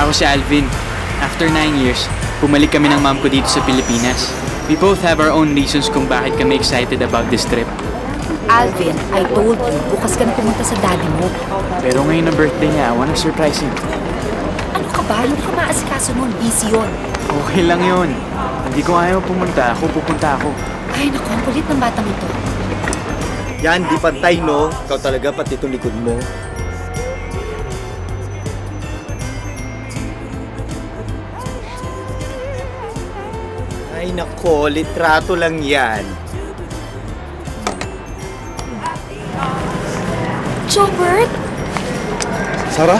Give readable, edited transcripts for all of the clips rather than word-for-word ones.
Ako si Alvin. After 9 years, bumalik kami ng mom ko dito sa Pilipinas. We both have our own reasons kung bakit kami excited about this trip. Alvin, I told you, bukas ka na pumunta sa daddy mo. Pero ngayon na birthday niya, I wanna surprise him. Ano ka ba? Hindi ka maasikaso nun. Busy yun. Okay lang yun. Hindi ko ayaw pumunta. Pupunta ako. Ay, naku, ang kulit ng batang ito. Yan, di pantay, no? Ikaw talaga, pati itong likod mo. Ay, nako, litrato lang yan. Jobert? Sarah?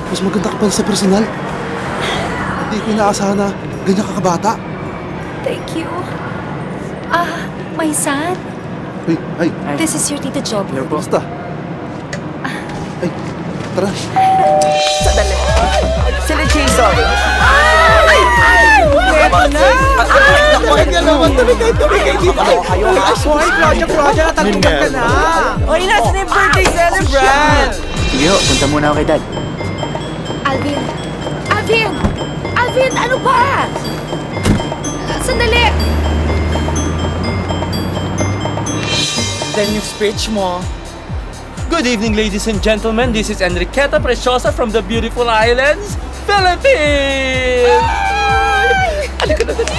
Mas maganda ka pala sa personal. Hindi ko inaasahan na ganyan ka kabata. Thank you. My son? Ay. This is your Tita Jobert. Basta. Ay, tara. Sandali. Sila Jason. Eto na! Bakit ka naman? Tumigay dito! Hoy, Claudia, natagpuan ka na! Hoy, nasa na yung birthday celebrant! Sige ho, punta muna ako kay Dad. Alvin, ano ba? Sandali! Then yung speech mo. Good evening, ladies and gentlemen. This is Enriqueta Preciosa from the beautiful islands, Philippines! Halika na dali!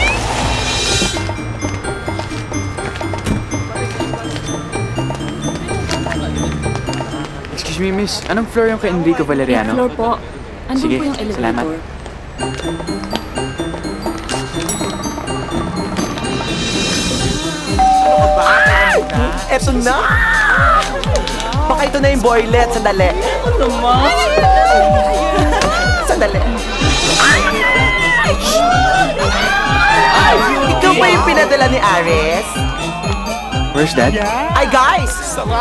Excuse me, miss. Anong floor yung kay Enrico Valeriano? Floor po. Andun Sige, po yung elevator. salamat. Eto na! Baka ito na yung boylet. Sandali. Ano naman? Sandali. Ikaw ba yung pinadala ni Ares? Where's Dad? Ay, guys!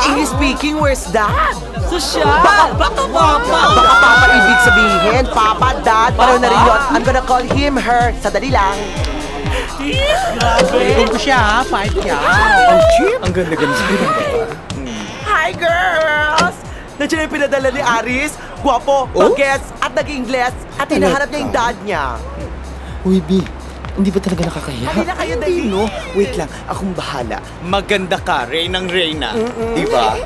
English speaking, where's Dad? So siya! Baka Papa ibig sabihin. Papa, Dad, pareho na rin yun. I'm gonna call him, her. Sandali lang. Grabe! ko siya ha, 5 yan. Ang cheap! Ang ganda-ganda. Hi, girls! Nandiyan yung pinadala ni Aris. Guwapo, bagets, at nag-Ingles, at hinahanap niya yung dad niya. Uy, B. Hindi ba talaga nakakahiya? Halina kayo, dali. No? Wait lang, akong bahala. Maganda ka, reynang reyna. Di ba?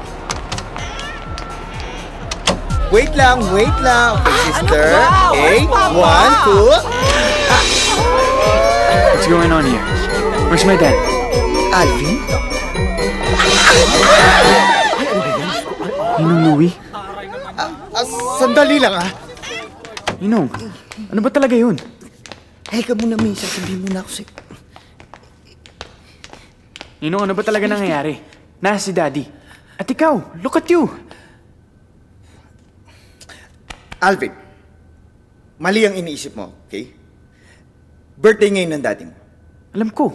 Wait lang. Okay, sister. Ano ba? Okay, Papa? 1, 2. going on here? Where's my dad? Alvin? Ninong Louie? Sandali lang ah. Ninong, ano ba talaga yun? Ka muna, may sasabihin muna ako sa'yo. Ninong, ano ba talaga nangyayari? Nasa si Daddy. At ikaw, look at you! Alvin, mali ang iniisip mo, okay? Birthday ngayon ng daddy mo. Alam ko.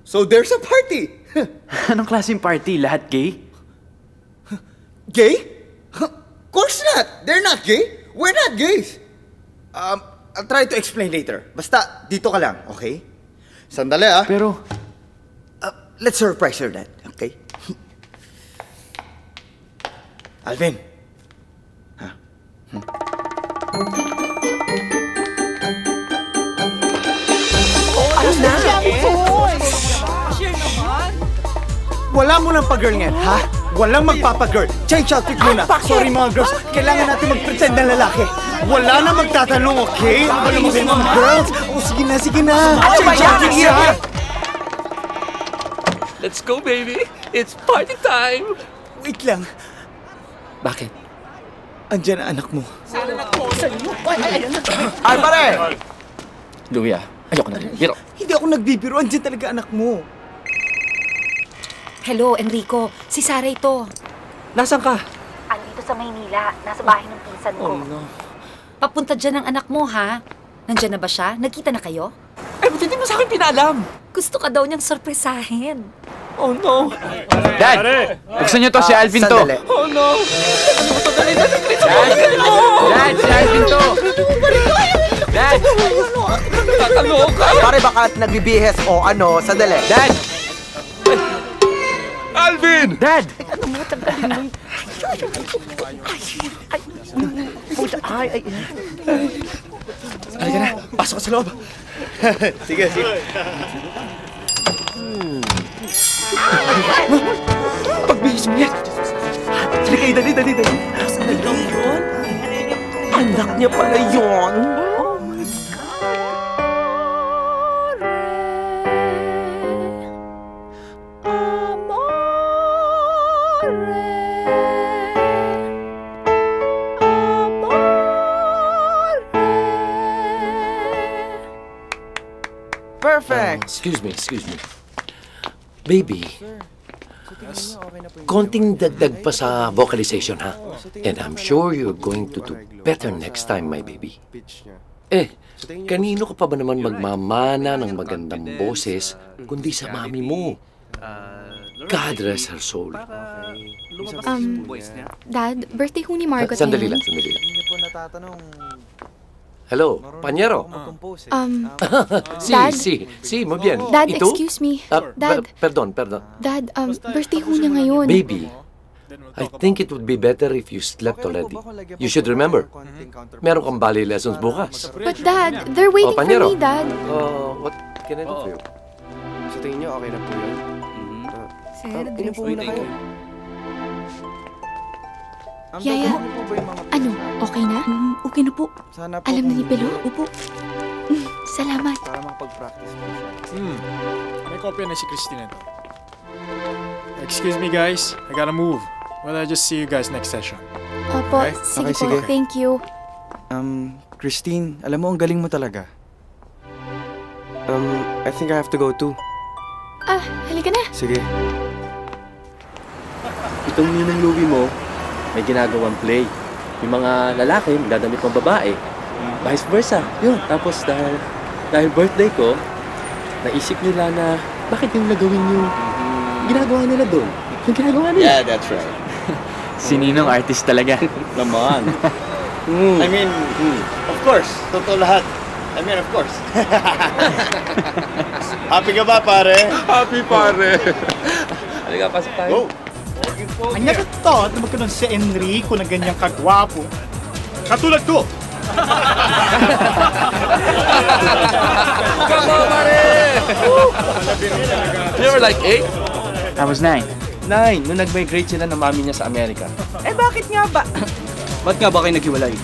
So there's a party! Anong klaseng party? Lahat gay? Gay? Of course not! They're not gay! We're not gays! I'll try to explain later. Basta, dito ka lang, okay? Sandali ah. Pero, Let's surprise her dad, okay? Alvin. Wala mo ng pag-girl ngayon, ha? Walang magpapag-girl. Change outfit muna. Sorry mga girls, kailangan natin mag-pretend na lalaki. Wala na magtatanong, okay? Ano ba naman kayo mga girls? O sige na, sige na. Change outfit muna. Let's go, baby! It's party time! Wait lang. Bakit? Andiyan ang anak mo. Ay, pare! Louie, ayoko na rin. Hiro. Hindi ako nagbibiro. Andiyan talaga anak mo. Hello, Enrico. Si Sarah ito. Nasaan ka? Andito sa Maynila. Nasa bahay ng pinsan ko. Oh, no. Papunta dyan ang anak mo, ha? Nandyan na ba siya? Nagkita na kayo? Eh, ba't hindi mo sa akin pinalam? Gusto ka daw niyang sorpresahin. Oh, no. Dad! Buksan niyo to, si Alvin to. Sandali. Oh, no. Dad, si Alvin to! Dad! Kakaloka! Pare, baka nagbibihes o ano, sandali. Dad! Alvin! Dad! Halika na. Pasok ka sa loob. Sige, sige. Pagbihis mo yan. Halika, dali. Anak niya pala yun. Perfect! Excuse me. Baby, konting dagdag pa sa vocalization, ha? And I'm sure you're going to do better next time, my baby. Kanino ka pa ba naman magmamana ng magandang boses kundi sa mami mo? God rest her soul. Dad, birthday ho ni Margot Sandali ngayon. lang. Hello, Panyero. Dad? Sí, muy bien. Dad, ¿Y tú? excuse me. Dad, Perdón. Dad, birthday ho niya ngayon. Baby, I think it would be better if you slept already. You should remember, meron kang ballet lessons bukas. But Dad, they're waiting for Panyero. me, Dad. What can I do for you? Sa tingin niyo, okay na po yun? Sir, Inupo muna kayo. Yaya, ano, okay na? Okay na po. Sana po Alam na ni Pelo? Opo. Salamat. para makapag-practice po siya. May kopya na si Christine ito. Excuse me guys, I gotta move. Well, I'll just see you guys next session. Opo, Okay? sige Okay, po. sige. Thank you. Christine, alam mo, ang galing mo talaga. I think I have to go too. Halika na. Sige. Itong ninang Louie mo, may ginagawang play. Yung mga lalaki, dadamit ng babae. Vice versa. Yun. Tapos dahil birthday ko, naisip nila na bakit yung nagawin yung ginagawa nila doon? Yung ginagawa nila. Yeah, that's right. Si Ninong artist talaga. Naman. I mean, of course. Totoo lahat. I mean, of course. Happy ka ba, pare? Happy, pare. Halika, pasok tayo. Go! Ang nagatot na magkaroon si Enrico na ganyang kagwapo. Katulad ko! Come on, pare! You were like 8? I was 9. 9, nung nag-migrate sila ng mami niya sa Amerika. Eh, bakit nga ba? Ba't nga ba kayo naghiwalay?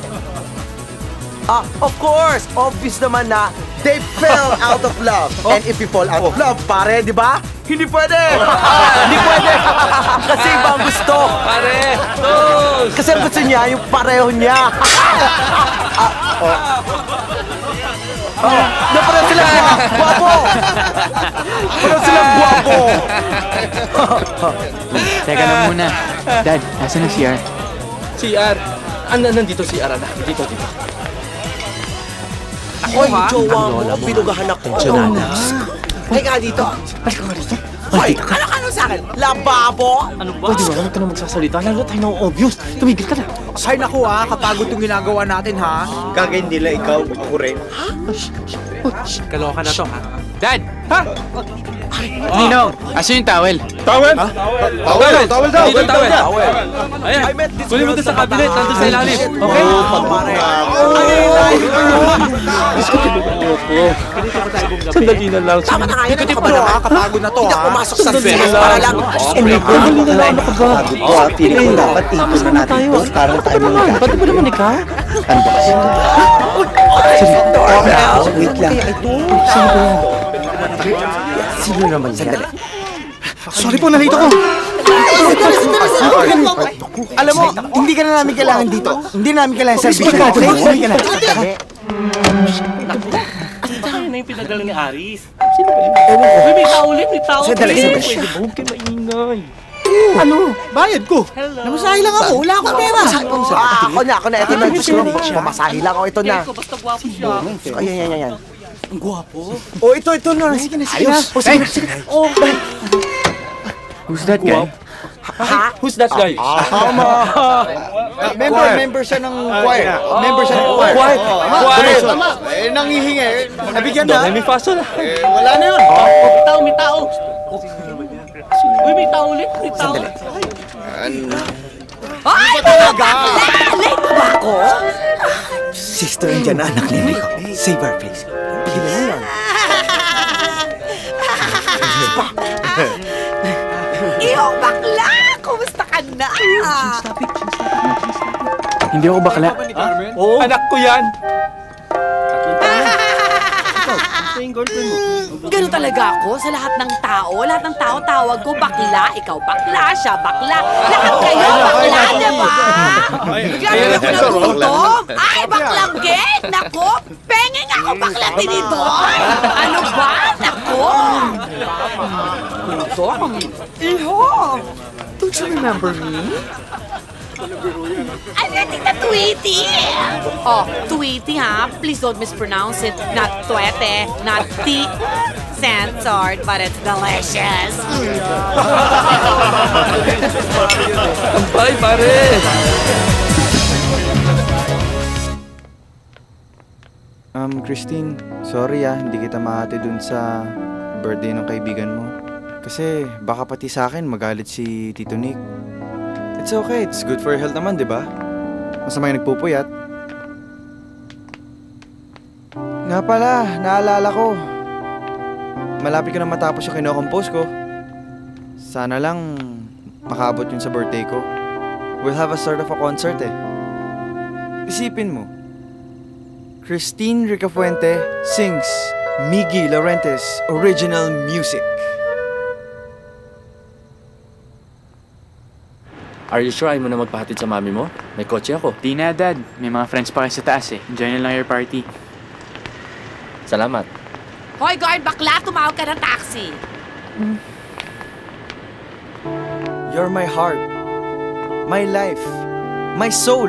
Of course! Obvious naman na They fell out of love. And if you fall out of love, pare, di ba? Hindi pwede! Hindi pwede! Kasi iba ang gusto. Pare! Tos! Kasi ang gusto niya, yung pareho niya. Na pareho silang guwapo! Pareho silang guwapo! Teka lang muna. Dad, nasa na CR? CR. Nandito CR, anak. Dito. Hoy, jowa mo, pinugahan ako. Ay nga dito. Hoy, ano sa akin? Lababo? Ano ba? Pwede ba? Huwag ka na magsasalita. Lalo tayo na obvious. Tumigil ka na. Ay naku kapagod yung ginagawa natin ha. Kagay nila ikaw, ako rin. Kaloka na to, ha? Dad! Ha? Ninong, asa yung towel? Towel? Towel daw! Dito, tawel. Ayan, kunin mo ito sa cabinet. Nandun sa ilalim. Okay? Sandali na lang. Tama na nga yan. Ano ka ba naman? Kapagod na to Hindi ha. ako pumasok sa series para lang. Sandali na lang. Ano ka ba? Feeling ko dapat ipon na natin to. Parang tayo mga Ba't ba naman ikaw? Ano ba kasi? Wait lang. Sino naman yan? Sorry po, nalito ko. Alam mo, hindi ka na namin kailangan dito. Hindi namin kailangan sa service. Hindi ka na. Tayo na yung pinadala ni Aris. Sino ba yun? Uy, may tao ulit. May tao. Sandali. Pwede ba? Huwag kayo maingay. Ano? Bayad ko. Namasahe lang ako. Wala akong pera. Ako na. Ito na. Pamasahe lang ako. Ito na. Basta gwapo siya. Ayan. Ang gwapo. Oh, ito na. Sige na. Sige. Who's that guy? Ha? Who's that guy? Member siya ng choir. Member siya ng choir. Choir. Nangihingi. Nabigyan na. May fasol. Wala na yun. May tao. Uy, may tao ulit. May tao. Ay, talaga! Late ba ako? Sister, yan na anak ni Rico. Save her, please. Bigyan mo yan. Iyong bakla! Kumusta ka na? Hindi ako bakla. Oo. Anak ko yan. Ganun talaga ako sa lahat ng tao. Lahat ng tao tawag ko bakla. Ikaw bakla, siya bakla. Lahat kayo bakla, diba? Bigla na ako nagutom. Ay, baklang gate! Nako, pengeng ako bakla tinidor. Ano ba? Nako. Gutom. Iho. Don't you remember me? Ano yung tita Tweety? Oh, Tweety ha? Please don't mispronounce it. Not Tuete, not T. Censored, but it's delicious. Bye, pare. Christine, sorry hindi kita mahati dun sa birthday ng kaibigan mo. Kasi baka pati sa akin magalit si Tito Nick. It's okay, it's good for your health naman, di ba? Masama yung nagpupuyat. Nga pala, naalala ko. Malapit ko na matapos yung kinocompose ko. Sana lang makaabot yun sa birthday ko. We'll have a sort of a concert Isipin mo, Christine Ricafuente sings Miggy Laurentes original music. Are you sure ayaw mo na magpahatid sa mami mo? May kotse ako. Di na, Dad. May mga friends pa kayo sa taas Enjoy na lang your party. Salamat. Hoy, guard bakla, tumawag ka ng taxi. You're my heart, my life, my soul.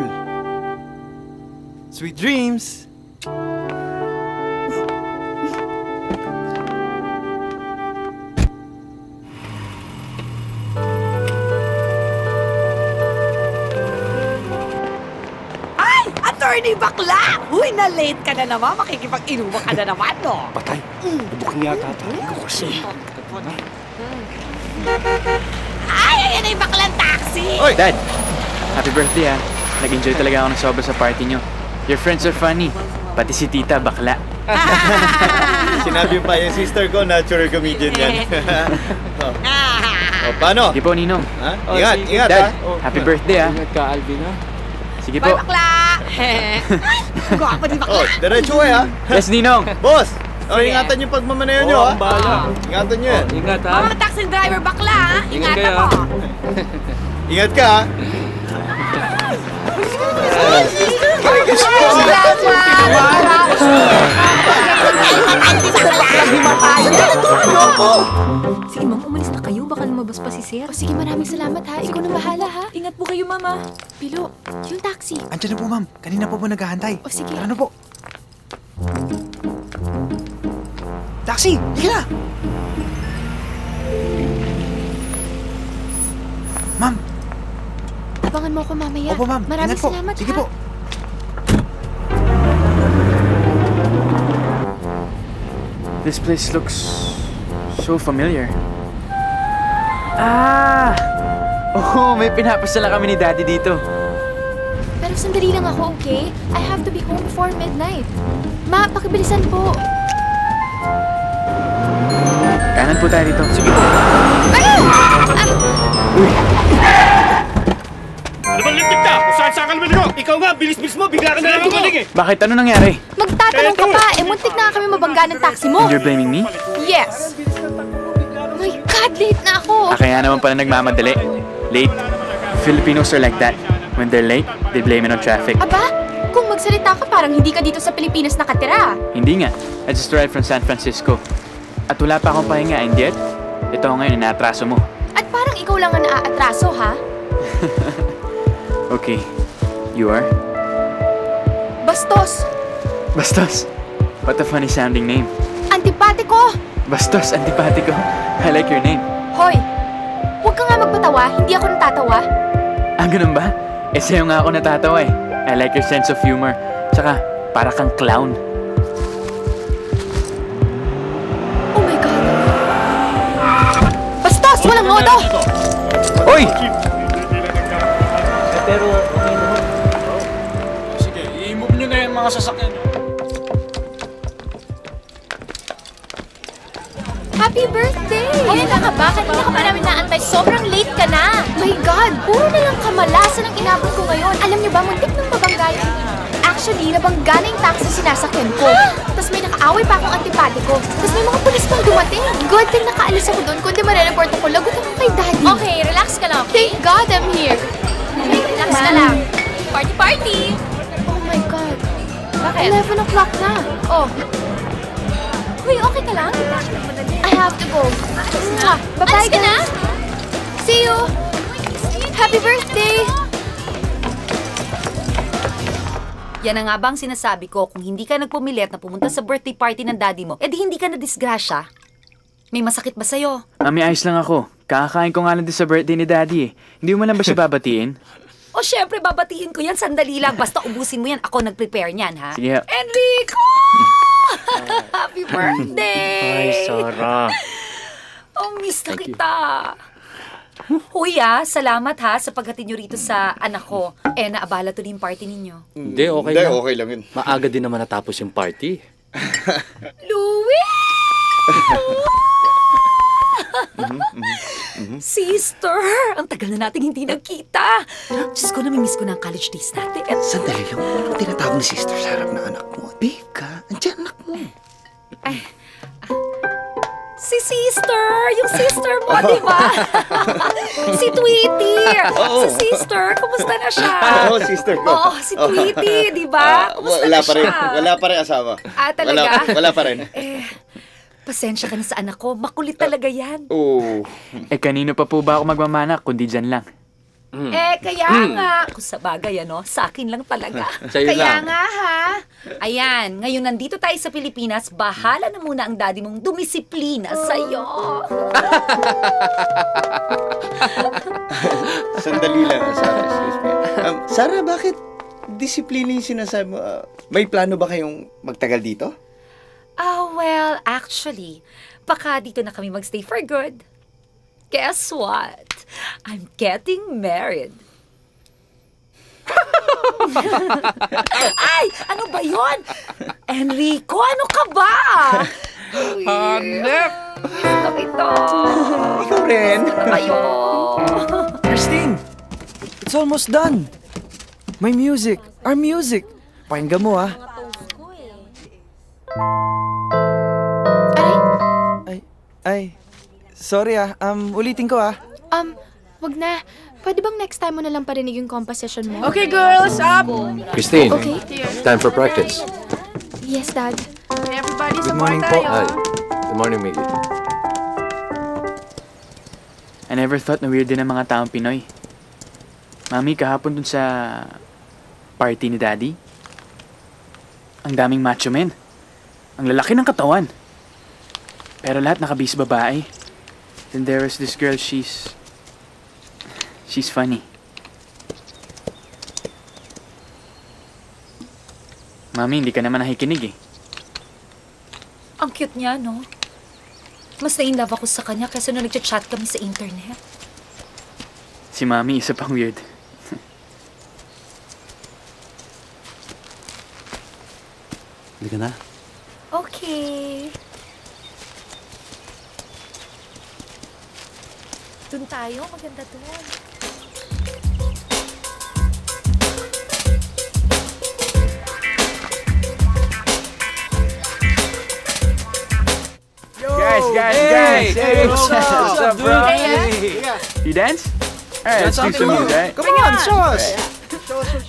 Sweet dreams. Attorney bakla! Uy, na-late ka na naman. Makikipag-inuwa ka na naman, no? Patay. Booking yata tayo ko kasi. Ay, ayan na yung baklang taxi! Oy! Dad, happy birthday Nag-enjoy talaga ako ng sobra sa party nyo. Your friends are funny. Pati si tita, bakla. Sinabi pa yung sister ko, natural comedian yan. Paano? Sige po, Ninong. Ingat, Dad, happy birthday Ingat ka, Alvin Sige po. Bye, bakla! Gwapo din bakla! Diretso Yes, Ninong. Boss, Oh, ingatan yung pagmamaneho nyo, ha? Ingatan nyo yan. Ingat, ha? Mga taxi driver bakla, ha? Ingat Ingatan kayo, mo. Ingat ka, ha? Sige, ma'am, umalis na kayo. Baka lumabas pa si Sir. O sige, maraming salamat ha. Ikaw na bahala ha. Ingat po kayo, mama. Pilo, yung taxi. Andiyan na po, ma'am. Kanina po naghahantay. O sige. Tara na po. Taxi! Halika na! Ma'am! Abangan mo ako mamaya. Opo, ma'am. Maraming Ingat po. salamat Sige ha. po. This place looks so familiar. Ah! Oh, may pinapasala kami ni Daddy dito. Pero sandali lang ako, okay? I have to be home before midnight. Ma, pakibilisan po. Kanan po tayo dito. Sige po. Ano bang lintik ka? Kung saan ka lumiliko? Ikaw nga, bilis-bilis mo, bigla ka na lang gumaling eh. Bakit? Ano nangyari? Magtatanong ka pa. Muntik na kami mabangga ng taxi mo. You're blaming me? Yes. My God, late na ako. Kaya naman pala nagmamadali. Late. Filipinos are like that. When they're late, they blame it on traffic. Aba, kung magsalita ka parang hindi ka dito sa Pilipinas nakatira. Hindi nga. I just arrived from San Francisco. At wala pa akong pahinga, and yet, ito ngayon inaatraso mo. At parang ikaw lang ang naaatraso, ha? Okay. You are? Bastos! Bastos. What a funny sounding name. Antipatiko! Bastos, antipatiko. I like your name. Hoy! Huwag ka nga magpatawa, hindi ako natatawa. Ah, ganun ba? Eh, sa'yo nga ako natatawa eh. I like your sense of humor. Tsaka, para kang clown. Oh my God! Bastos! Walang modo! Hoy! Pero, okay naman. Sige, i-move nyo na yung mga sasakyan nyo. Happy birthday! Hoy, ka ba? Kanina ka pa namin naantay. Sobrang late ka na. My God! Puro na lang kamalasan ang inabot ko ngayon. Alam niyo ba, muntik nang mabangga yung... Actually, nabangga na yung taxi sinasakyan ko. Tapos may nakaaway pa akong antipatiko. Tapos may mga pulis pang dumating. Good thing nakaalis ako doon. Kundi marereport ako, lagot ako kay Daddy. Okay, relax ka lang, okay? Thank God I'm here. Okay, relax ka lang. Party, party! Oh my God. Bakit? 11 o'clock na. Oh. Uy, okay ka lang? I have to go. Bye-bye, guys. See you. Happy birthday! Yan na nga bang sinasabi ko, kung hindi ka nagpumilit na pumunta sa birthday party ng daddy mo, edi hindi ka na disgrasya. May masakit ba sa'yo? Mami, ayos lang ako. Kakakain ko nga lang din sa birthday ni Daddy eh. Hindi mo lang ba siya babatiin? O syempre, babatiin ko yan. Sandali lang. Basta ubusin mo yan. Ako nag-prepare niyan, ha? Sige. Enrico! Happy birthday! Ay, Sarah. Oh, miss na kita. Huy salamat ha sa paghatid nyo rito sa anak ko. Eh, naabala to din party ninyo. Hindi, okay Hindi, lang. okay lang yun. Maaga din naman natapos yung party. Louie! Sister! Ang tagal na natin hindi nagkita. Diyos ko, namimiss ko na ang college days natin. Sandali lang. Ano tinatawag ni sister sa harap ng anak mo? Babe ka. Andiyan anak mo. Si sister! Yung sister mo, di ba? Si Tweety! Si sister, kumusta na siya? Oo, sister ko. Oo, si Tweety, di ba? Kumusta na siya? Wala pa rin asawa. Ah, talaga? Wala pa rin. Pasensya ka na sa anak ko. Makulit talaga yan. Oo. Eh, kanino pa po ba ako magmamanak kundi dyan lang? Kaya nga. Kung sa bagay, sa akin lang talaga. Sa'yo Kaya lang. nga, ha? Ayan, ngayon nandito tayo sa Pilipinas, bahala na muna ang daddy mong dumisiplina sa'yo. Sandali lang, Sarah. Excuse me. Sarah, bakit disiplina yung sinasabi mo? May plano ba kayong magtagal dito? Well, actually, baka dito na kami magstay for good. Guess what? I'm getting married. Ay! Ano ba yon? Enrico, ano ka ba? Hanep! Gusto ito. Ikaw rin. Gusto na kayo. Christine! It's almost done. My music. Our music. Pakinggan mo, ha? Ay, sorry ulitin ko Wag na. Pwede bang next time mo na lang parinig yung composition mo? Okay, girls, up! Christine, Okay. time for practice. Yes, Dad. Everybody, Good support morning po. tayo. Hi. Good morning, Miggy. I never thought na weird din ang mga taong Pinoy. Mami, kahapon dun sa party ni Daddy, ang daming macho men. Ang lalaki ng katawan. Pero lahat nakabihis babae. Then there was this girl, she's funny. Mami, hindi ka naman nakikinig eh. Ang cute niya, no? Mas na-inlove ako sa kanya kasi nung nag-chat kami sa internet. Si Mami, isa pang weird. Hindi ka na? Okay. Doon tayo, maganda doon. Guys! Hey, what's up, bro? Hey, You dance? Alright, let's do some moves, alright? Come on, show us!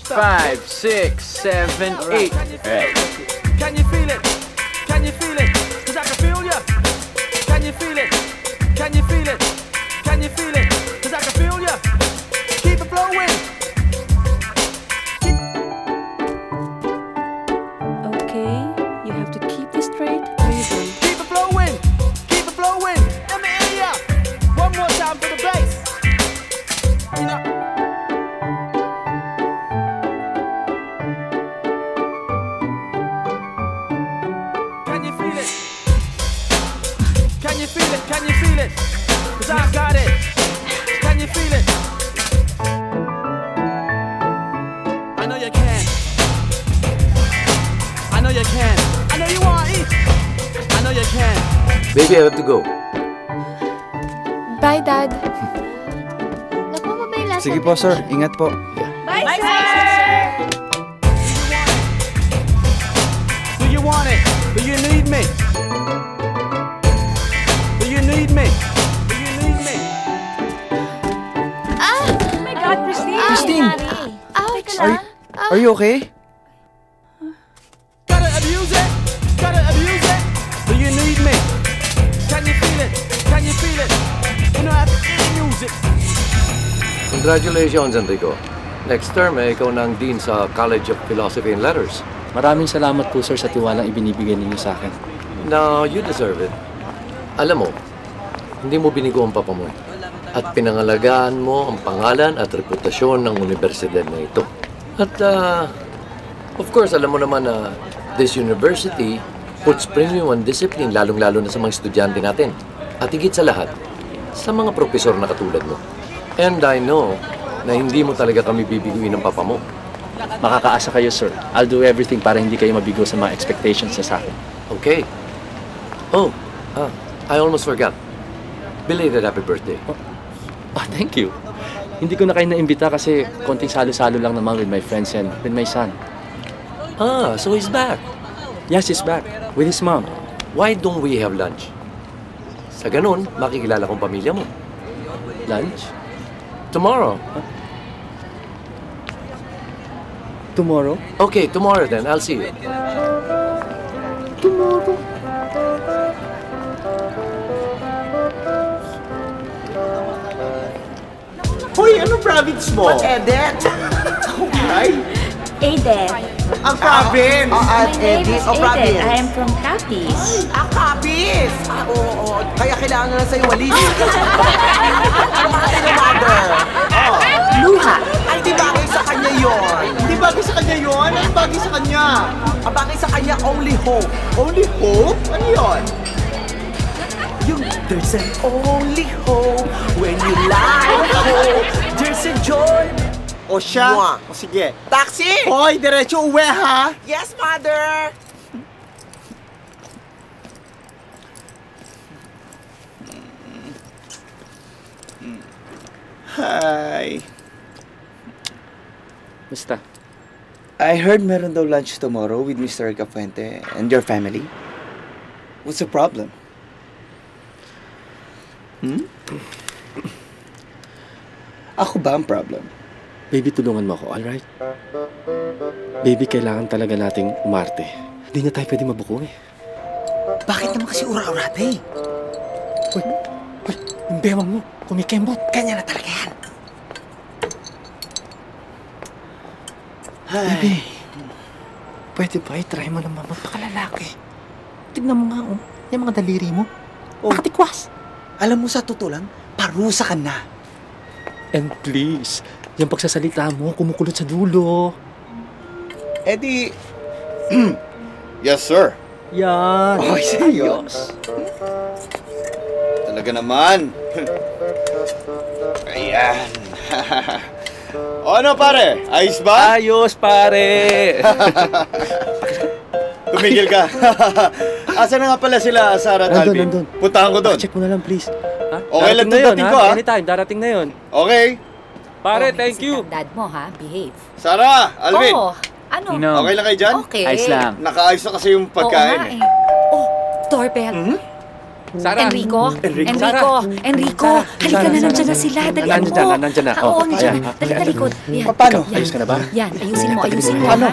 5, 6, 7, 8. Alright. Can you feel it? Can you feel it? Cause I can feel ya. Can you feel it? Can you feel it? Can you feel it? Cause I can feel ya. Keep it flowing. Okay, you have to keep this straight. Breathing. Keep it flowing. Keep it flowing. Let me hear ya. One more time for the bass. You know. Can you feel it? Can you feel it? Can you feel it? Cause I got it. Can you feel it? I know you can. I know you can. I know you want it. I know you can. Baby, I have to go. Bye, Dad. Nakuha mo ba yung last Sige po, sir. Ingat po. Bye, sir! Do you want it? Do you need me? Do you need me? Do you need me? Oh my God, Christine! Christine! Ouch! Are you okay? Gotta abuse it. Gotta abuse it. Do you need me? Can you feel it? Can you feel it? You know, I have to music. Congratulations, Enrico. Next term, ikaw na ang Dean sa College of Philosophy and Letters. Maraming salamat po, sir, sa tiwalang ibinibigay ninyo sa akin. Now, you deserve it. Alam mo, hindi mo binigo ang papa mo. At pinangalagaan mo ang pangalan at reputasyon ng universidad na ito. At, of course, alam mo naman na this university puts premium on discipline, lalong-lalo na sa mga estudyante natin. At higit sa lahat, sa mga profesor na katulad mo. And I know na hindi mo talaga kami bibiguin ng papa mo. Makakaasa kayo, sir. I'll do everything para hindi kayo mabigo sa mga expectations sa akin. Okay. Oh, I almost forgot. Belated happy birthday. Oh, thank you. Hindi ko na kayo naimbita kasi konting salo-salo lang naman with my friends and with my son. Ah, so he's back. Yes, he's back. With his mom. Why don't we have lunch? Sa ganun, makikilala kong pamilya mo. Lunch? Tomorrow. Tomorrow? Okay, tomorrow then. I'll see you. Tomorrow. Hoy, ano province mo? Edet! Ay, Aiden. ang province! My name is O Aiden. province. I am from Capiz. Kapis! Oo. Kaya kailangan na sa'yo walis. Ano ba ating mother? Luha. Ay, di bagay sa kanya yon. Hindi bagay sa kanya yun? Ano bagay sa kanya? Ang bagay sa kanya, only hope. Only hope? Ano yun? Yung there's an only hope when you lie hope. There's a joy. O siya? Mwah. O sige. Taxi! Hoy, diretso uwi ha? Yes, mother! Hi. Basta. I heard meron daw lunch tomorrow with Mr. Cafuente and your family. What's the problem? Ako ba ang problem? Baby, tulungan mo ako, alright? Baby, kailangan talaga nating umarte. Hindi na tayo pwede mabuko eh. Bakit naman kasi ura-urate? Uy, yung bewang mo, kumikembot. Kanya na talaga yan. Baby, pwede ba i-try mo naman magpakalalaki? Tignan mo nga, yung mga daliri mo. Nakatikwas. Alam mo, sa totoo lang, parusa ka na. And please, yung pagsasalita mo, kumukulot sa dulo. Eddie... Yes, sir. Yan. Oh, serious. Talaga naman. Ayan. O ano, pare? Ayos ba? Ayos, pare. Tumigil ka. Asa na nga pala sila, Sarah at Alvin? Nandun. Puntahan ko doon. Check mo na lang, please. Ha? Okay lang dating ko, ha? Anytime, darating na yun. Okay. Pare, thank you. Dad mo, ha? Behave. Sarah, Alvin. Oh, ano? Okay lang kayo dyan? Okay. Ayos lang. Nakaayos na kasi yung pagkain. Oo nga, eh. Oh, doorbell. Sarah. Enrico. Sarah. Enrico. Halika na, nandiyan na sila. Dalian mo. Nandiyan na. Oo, Oh, nandiyan ayan. na. Dali, talikod. Yan. Paano? Ayos ka na ba? Yan, ayusin mo, ha?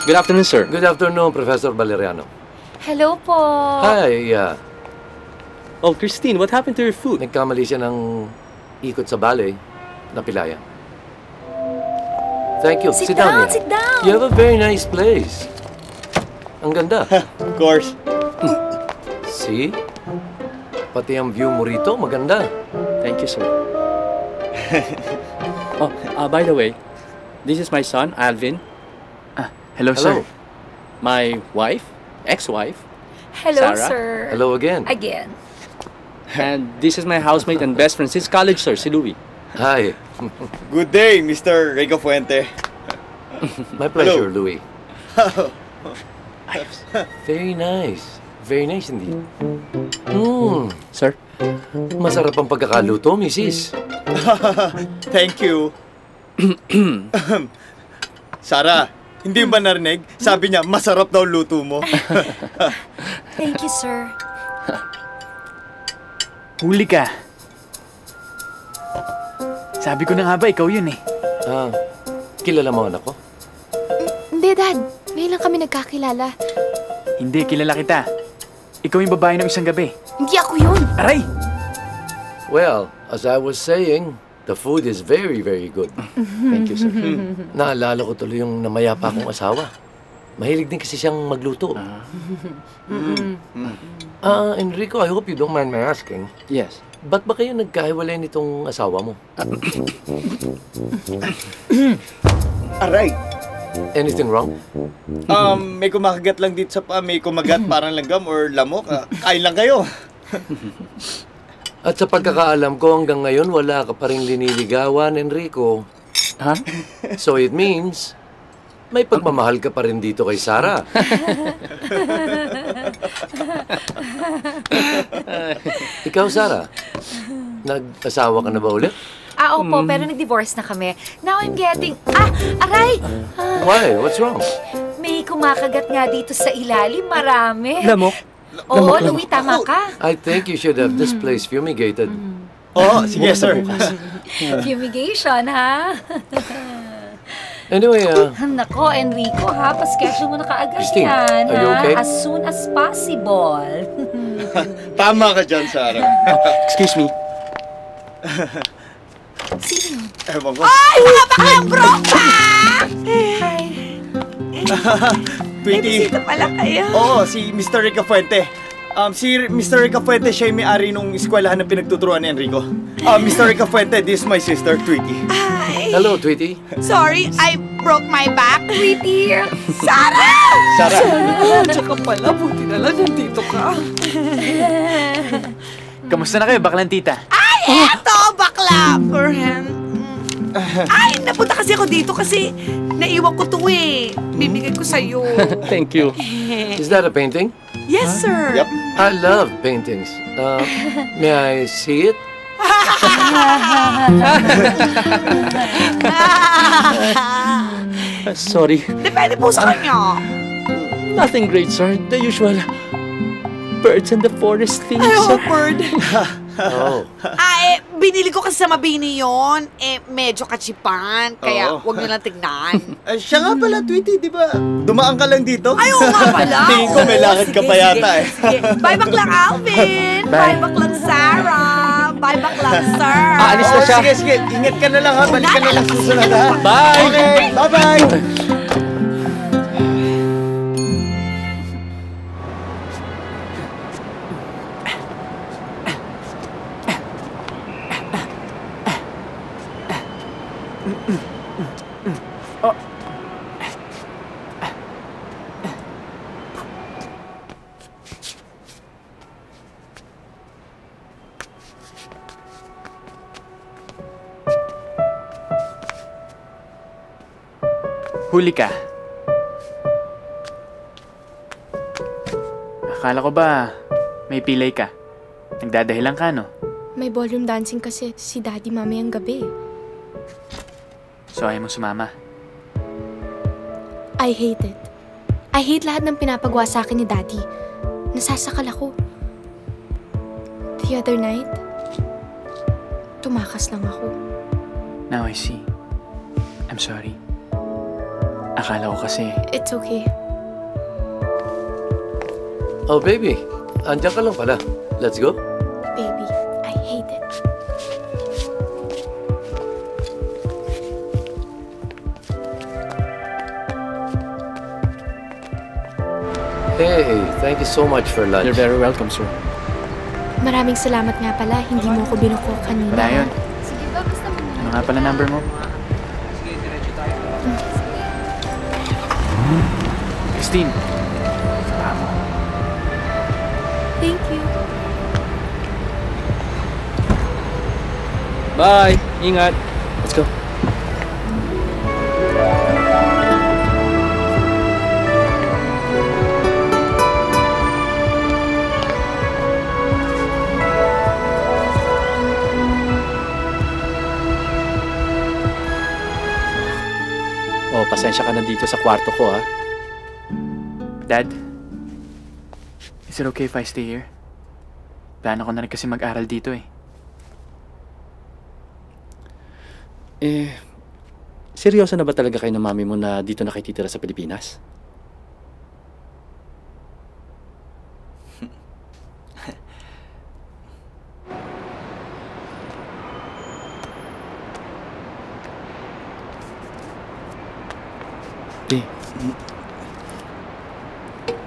Good afternoon, sir. Good afternoon, Professor Valeriano. Hello po. Hi, Oh, Christine, what happened to your food? nagkamali siya ng ikot sa ballet. Napilaya. Thank you. Sit here. down, sit down. You have a very nice place. Ang ganda. Of course. See? Pati ang view mo rito, maganda. Thank you, sir. By the way, this is my son, Alvin. Hello, sir. My wife, ex-wife, Hello, Sarah. sir. Hello again. Again. and this is my housemate and best friend since college, sir, si Louie. Hi. Good day, Mr. Rico Fuente. My pleasure, Hello. Louie. Very nice. Very nice indeed. Sir? Masarap ang pagkakaluto, Mrs. Thank you. Sarah, hindi ba narinig? Sabi niya, masarap daw luto mo. Thank you, sir. Huli ka. Sabi ko na nga ba, ikaw yun eh. Kilala mo anak ko? Hindi, Dad. Ngayon lang kami nagkakilala. Hindi, kilala kita. Ikaw yung babae ng isang gabi. Hindi ako yun. Aray! Well, as I was saying, the food is very, very good. Thank you, sir. Naalala ko tuloy yung namayapa kong asawa. Mahilig din kasi siyang magluto. Enrico, I hope you don't mind my asking. Yes. Ba't ba kayo nagkahiwalay nitong asawa mo? Aray. Anything wrong? May kumakagat lang dito sa pa, may kumagat parang langgam or lamok. Kain lang kayo. At sa pagkakaalam ko, hanggang ngayon, wala ka pa rin liniligawan, Enrico. Ha? So it means, may pagmamahal ka pa rin dito kay Sarah. Ikaw, Sarah, nag-asawa ka na ba ulit? Opo, pero nag-divorce na kami. Now I'm getting... Aray! Why? What's wrong? May kumakagat nga dito sa ilalim. Marami. Lamok? Oo, Louie, tama ka. I think you should have this place fumigated. Oo, sige, sir. Fumigation, ha? Anyway, Nako, Enrico, ha? Paschedule mo na kaagad Christine, yan, are you ha? okay? As soon as possible. Tama ka dyan, Sarah. Excuse me. Sino? Ewan ko. Ay! Mga baklang broka! Hi. Tweety. Bisita pala kayo. Oo, si Mr. Rico Fuente. Si Mr. Rico Fuente, siya yung may-ari nung eskwelahan na pinagtuturuan ni Enrico. Mr. Rico Fuente, this is my sister, Tweety. Ay. hello, Tweety. Sorry, I broke my back. Tweety. Sarah! Sarah. Tsaka pala, buti na lang nandito ka. Kamusta na kayo, baklang tita? Ay, eto, bakla! Ay, napunta kasi ako dito kasi naiwan ko to eh. Bibigay ko sa'yo. Thank you. Is that a painting? Yes, sir. Yep. I love paintings. May I see it? Sorry. Depende po sa kanya. Nothing great, sir. The usual birds in the forest things. Ay, oh, bird. Binili ko kasi sa Mabini yon. Medyo kachipan. Kaya Oo. wag nyo lang tignan. Siya nga pala, Tweety, di ba? Dumaan ka lang dito? Ay, oo nga pala. Tingin ko may lakad ka pa yata eh. Sige. Bye, baklang Alvin. Bye, baklang Sarah. Bye, baklang Sir. Alis na siya. Sige. Ingat ka na lang ha. Balik ka na lang susunod ha. Bye! Okay, bye-bye! Huli ka. Akala ko ba may pilay ka? Nagdadahilan ka, no? May ballroom dancing kasi si Daddy mamayang gabi. So ayaw mo sumama? I hate it. I hate lahat ng pinapagawa sa akin ni Daddy. Nasasakal ako. The other night, tumakas lang ako. Now I see. I'm sorry. Akala ko kasi... It's okay. Oh, baby. Andiyan ka lang pala. Let's go. Baby, I hate it. Hey, thank you so much for lunch. You're very welcome, sir. Maraming salamat nga pala. Hindi mo ako binuko kanina. Wala yun. Sige ba, basta mo. Ano nga pala number mo? Christine. Tama. Thank you. Bye! Ingat! Let's go. Oh, pasensya ka na dito sa kwarto ko, ha? Dad? Is it okay if I stay here? Plano ko na rin kasi mag-aral dito eh. Seryoso na ba talaga kayo ng mami mo na dito na kayo titira sa Pilipinas?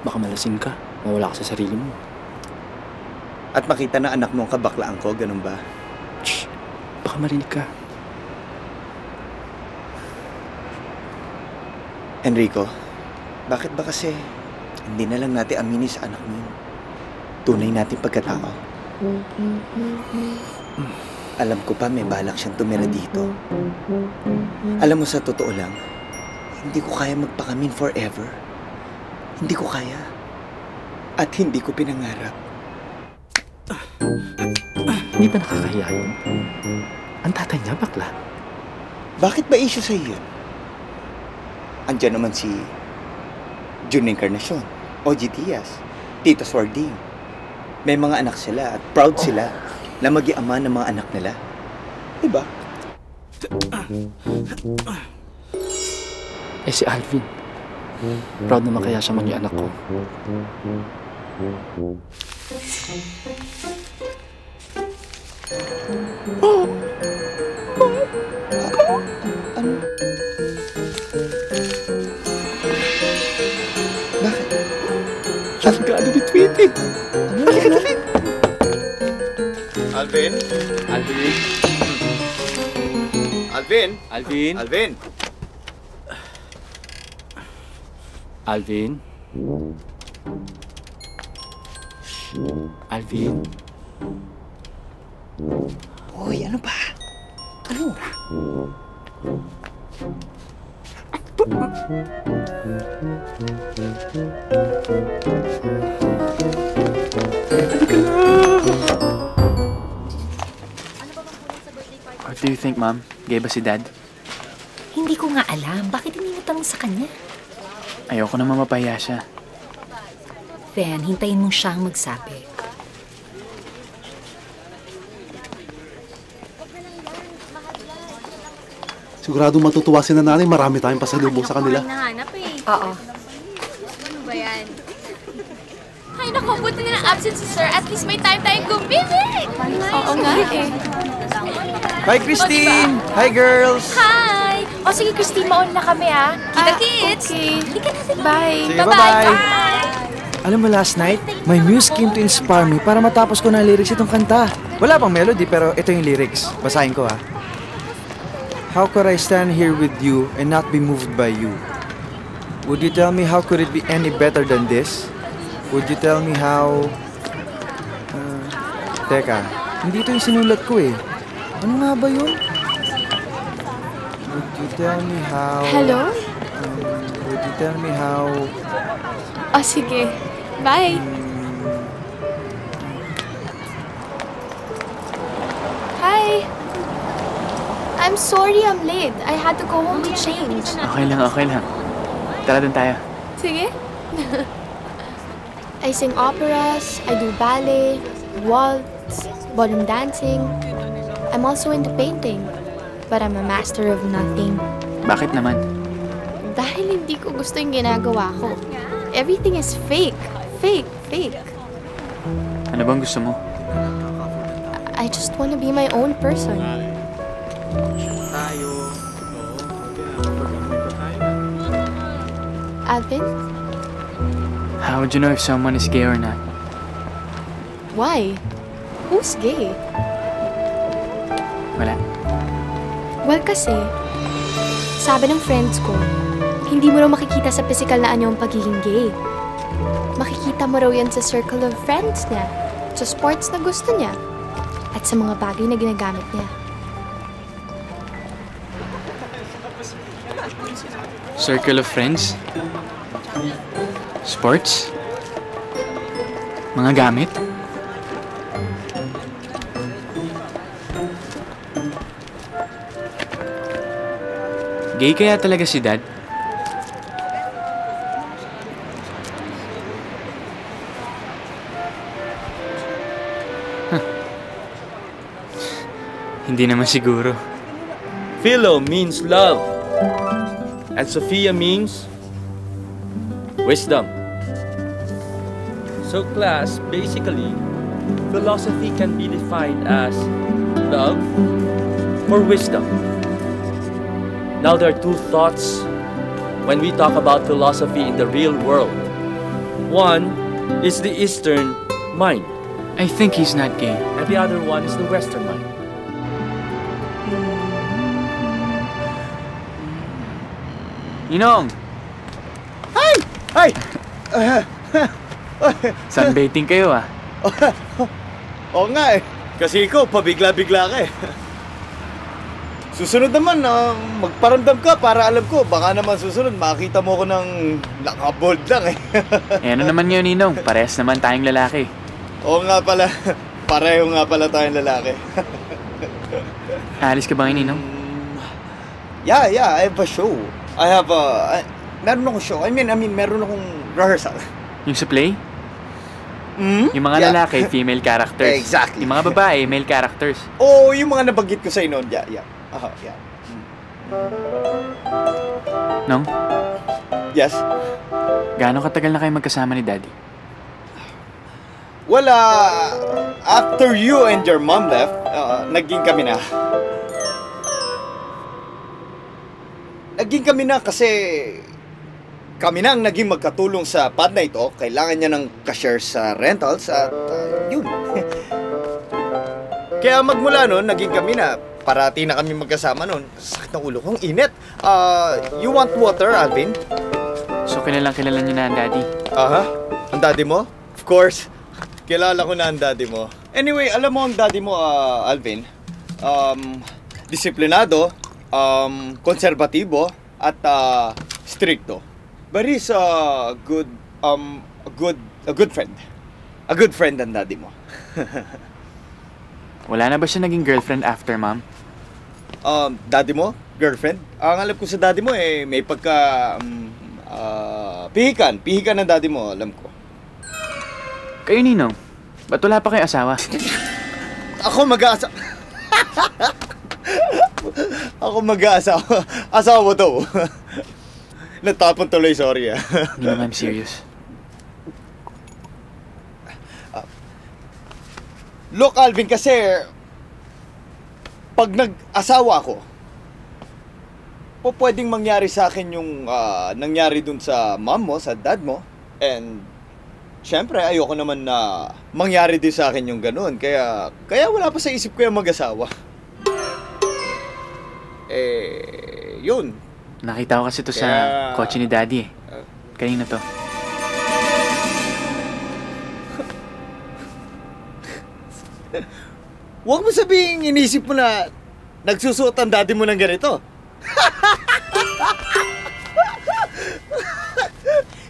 Baka malasing ka. Mawala ka sa sarili mo. At makita na anak mo ang kabaklaan ko, ganun ba? Shh! Baka marinig ka. Enrico, bakit ba kasi hindi na lang natin aminin sa anak mo yung tunay nating pagkatao? Alam ko pa may balak siyang tumira dito. Alam mo, sa totoo lang, hindi ko kaya magpakamin forever. Hindi ko kaya. At hindi ko pinangarap. Hindi ba nakakahiya yun? Ang tatay niya, bakla. Bakit ba issue sa'yo yun? Andiyan naman si June Encarnacion, OG Diaz, Tito Swarding. May mga anak sila at proud sila na mag-iama ng mga anak nila. Diba? Eh si Alvin. Proud naman kaya siya maging anak ko. Regalo ni Tweety. Halika na rin. Alvin? Alvin? Alvin? Alvin? Alvin? Alvin? Alvin? Hoy, ano ba? Ano? What do you think, Mom? Gay ba si Dad? Hindi ko nga alam. Bakit hindi mo tanong sa kanya? Ayoko naman mapahiya siya. Then, hintayin mo siyang magsabi. Siguradong matutuwa si nanay. Marami tayong pasalubong sa kanila. Nahanap eh. Oo. Ano ba yan? Ay, naku, buti na lang absent si Sir. At least may time tayong gumili. Oo nga eh. Hi, Christine! Hi, girls! Hi! O sige, Christine, mauna na kami ha. Kita-kits! Okay. Halika natin. Bye! Sige, Bye-bye! bye-bye. Alam mo, last night, my muse came to inspire me para matapos ko na lyrics itong kanta. Wala pang melody, pero ito yung lyrics. Basahin ko, ha. How could I stand here with you and not be moved by you? Would you tell me how could it be any better than this? Would you tell me how... Teka, hindi ito yung sinulat ko eh. Ano nga ba yun? Would you tell me how... Hello? Would you tell me how... O sige. Bye! Hi! I'm sorry I'm late. I had to go home to change. Okay lang, okay lang. Tara dun tayo. Sige. I sing operas, I do ballet, waltz, ballroom dancing. I'm also into painting, but I'm a master of nothing. Bakit naman? Dahil hindi ko gusto yung ginagawa ko. Everything is fake. Fake, fake. Ano bang gusto mo? I just want to be my own person. Alvin? How would you know if someone is gay or not? Why? Who's gay? Wala. Well, kasi, sabi ng friends ko, hindi mo raw makikita sa physical na anyong pagiging gay. Makikita mo raw yan sa circle of friends niya, sa sports na gusto niya, at sa mga bagay na ginagamit niya. Circle of friends? Sports? Mga gamit? Gay kaya talaga si Dad? Hindi naman siguro. Philo means love. And Sophia means wisdom. So class, basically, philosophy can be defined as love or wisdom. Now there are two thoughts when we talk about philosophy in the real world. One is the Eastern mind. I think he's not gay. And the other one is the Western mind. Ninong! Hi! Hi! Sunbathing kayo ah. Oo nga eh. Kasi ikaw, pabigla-bigla ka eh. Susunod naman, magparamdam ka para alam ko. Baka naman susunod, makakita mo ko ng nakabold lang eh. Eh ano naman yun, Ninong? Parehas naman tayong lalaki. Oo nga pala. Pareho nga pala tayong lalaki. Alis ka ba ngayon, Ninong? Yeah, I have a show. I have a... meron akong show. I mean, meron akong rehearsal. Yung sa play? Yung mga lalaki, female characters. Exactly. Yung mga babae, male characters. Oo, yung mga nabanggit ko sa'yo noon. Yeah. Yeah. Nong? Yes? Gaano katagal na kayo magkasama ni Daddy? Well, after you and your mom left, naging kami na. Naging kami na kasi kami na ang naging magkatulong sa pad na ito. Kailangan niya ng cashier sa rentals at yun. Kaya magmula noon, naging kami na. Parati na kami magkasama noon. Sakit ng ulo ko, ang init. You want water, Alvin? So kilala niyo na ang Daddy? Aha, ang daddy mo? Of course. Kilala ko na ang daddy mo. Anyway, alam mo ang daddy mo, Alvin? Disiplinado, konserbatibo, at stricto. But he's a good friend. A good friend ang daddy mo. Wala na ba siya naging girlfriend after, Mom? Daddy mo? Girlfriend? Ang alam ko sa daddy mo may pagka... pihikan ang daddy mo, alam ko. Kayo, Ninong, ba't wala pa kayo asawa? Ako mag-aasa... Ako mag-aasawa. Asawa mo to. Natapon tuloy, sorry ah. Hindi naman, I'm serious. Look, Alvin, kasi pag nag-asawa ako, pwedeng mangyari sa akin yung nangyari dun sa mom mo, sa dad mo. And syempre, ayoko naman na mangyari din sa akin yung ganun. Kaya wala pa sa isip ko yung mag-asawa. Yun. Nakita ko kasi to sa kotse ni Daddy eh. Kanina to. Huwag mo sabihin, inisip mo na nagsusuot ang daddy mo ng ganito.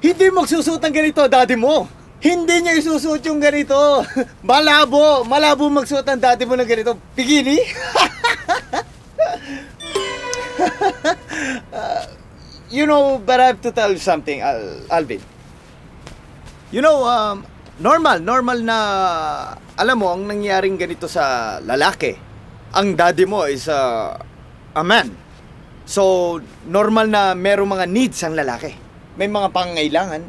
Hindi magsusuot ang ganito, daddy mo. Hindi niya isusuot yung ganito. Malabo magsuot ang daddy mo ng ganito. Bikini? You know, but I have to tell you something, Alvin. You know, normal na, alam mo, ang nangyaring ganito sa lalaki. Ang daddy mo is a man. So, normal na merong mga needs ang lalaki. May mga pangangailangan.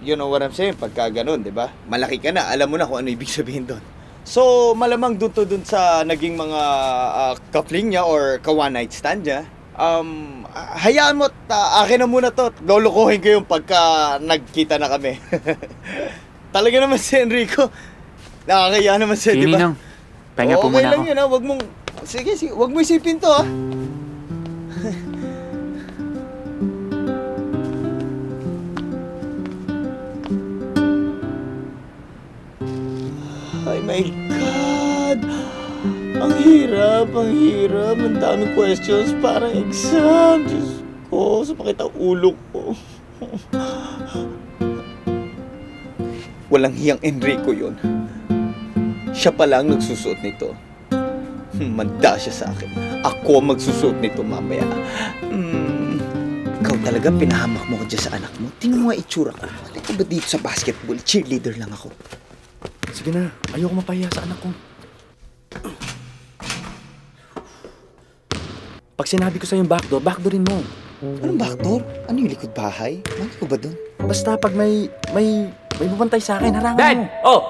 You know what I'm saying? Pagka ganun, di ba? Malaki ka na, alam mo na kung ano ibig sabihin doon. So, malamang dun sa naging mga coupling niya or ka-one night stand niya. Hayaan mo, akin na muna to. Lolokohin ko yung pagka nagkita na kami. Talaga naman si Enrico. Nakakaya naman siya, di ba? Ninong, pahinga po muna Okay lang ako. yun, ha? Wag mong... Sige, wag mo isipin to, ha? Ay, my God! Ang hirap. Ang daming questions, parang exam. Diyos ko, sumakit ang ulo ko. Walang hiyang Enrico yun. Siya pala ang nagsusuot nito. Manda siya sa akin. Ako ang magsusuot nito mamaya. Ikaw talaga, pinahamak mo ko dyan sa anak mo. Tingnan mo nga itsura ko. Hindi ko ba dito sa basketball? Cheerleader lang ako. Sige na, ayoko mapahiya sa anak ko. Pag sinabi ko sa'yo yung backdoorin mo. Anong backdoor? Ano yung likod bahay? Mali ko ba dun? Basta pag may bubantay sa akin, harangan Dad! mo. Oh!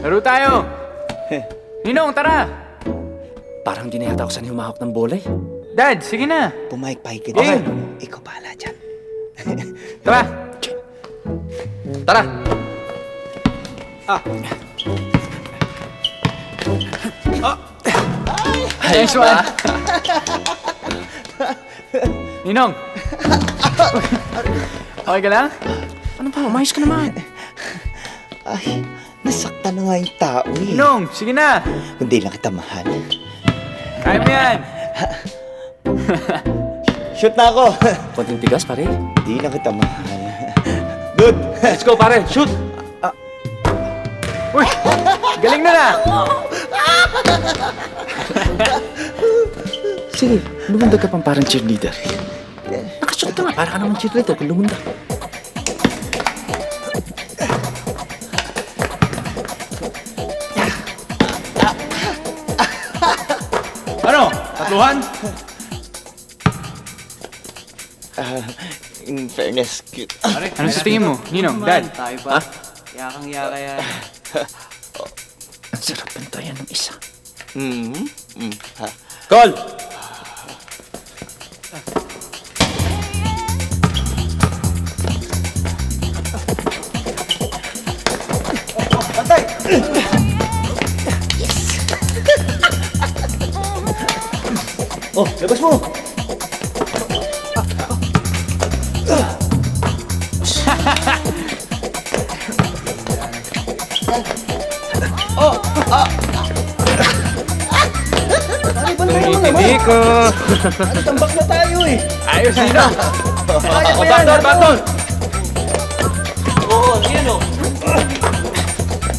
Laro tayo! Ninong, tara! Parang di na yata ako sanay humahawak ng bola eh. Dad, sige na! Pumayag-payag ka Okay. dyan. Ikaw bahala dyan. Tara! Tara! Nice one! Ninong! Okay ka lang? Ano ba? Umayos ka naman. Ay, nasaktan na nga yung tao eh. Ninong, sige na! Hindi lang kita mahal. Kaya mo yan! Shoot na ako! Konting tigas, pare. Hindi lang kita mahal. Good! Let's go, pare! Shoot! Uy! Galing na na! Sige, lumundag ka pang parang cheerleader. Nakashoot ka nga, para ka naman cheerleader kung lumundag. Ano? Tatluhan? In fairness, cute. Ano sa tingin mo? Ninong, Dad? Tayo pa. Yakang-yaka yan. Ang sarap bantayan ng isa. Call! Patay! Yes! Oh, labas mo! Hindi ko! Tambak na tayo eh! Ayos, Ninong! Backdoor! Oo, yan o.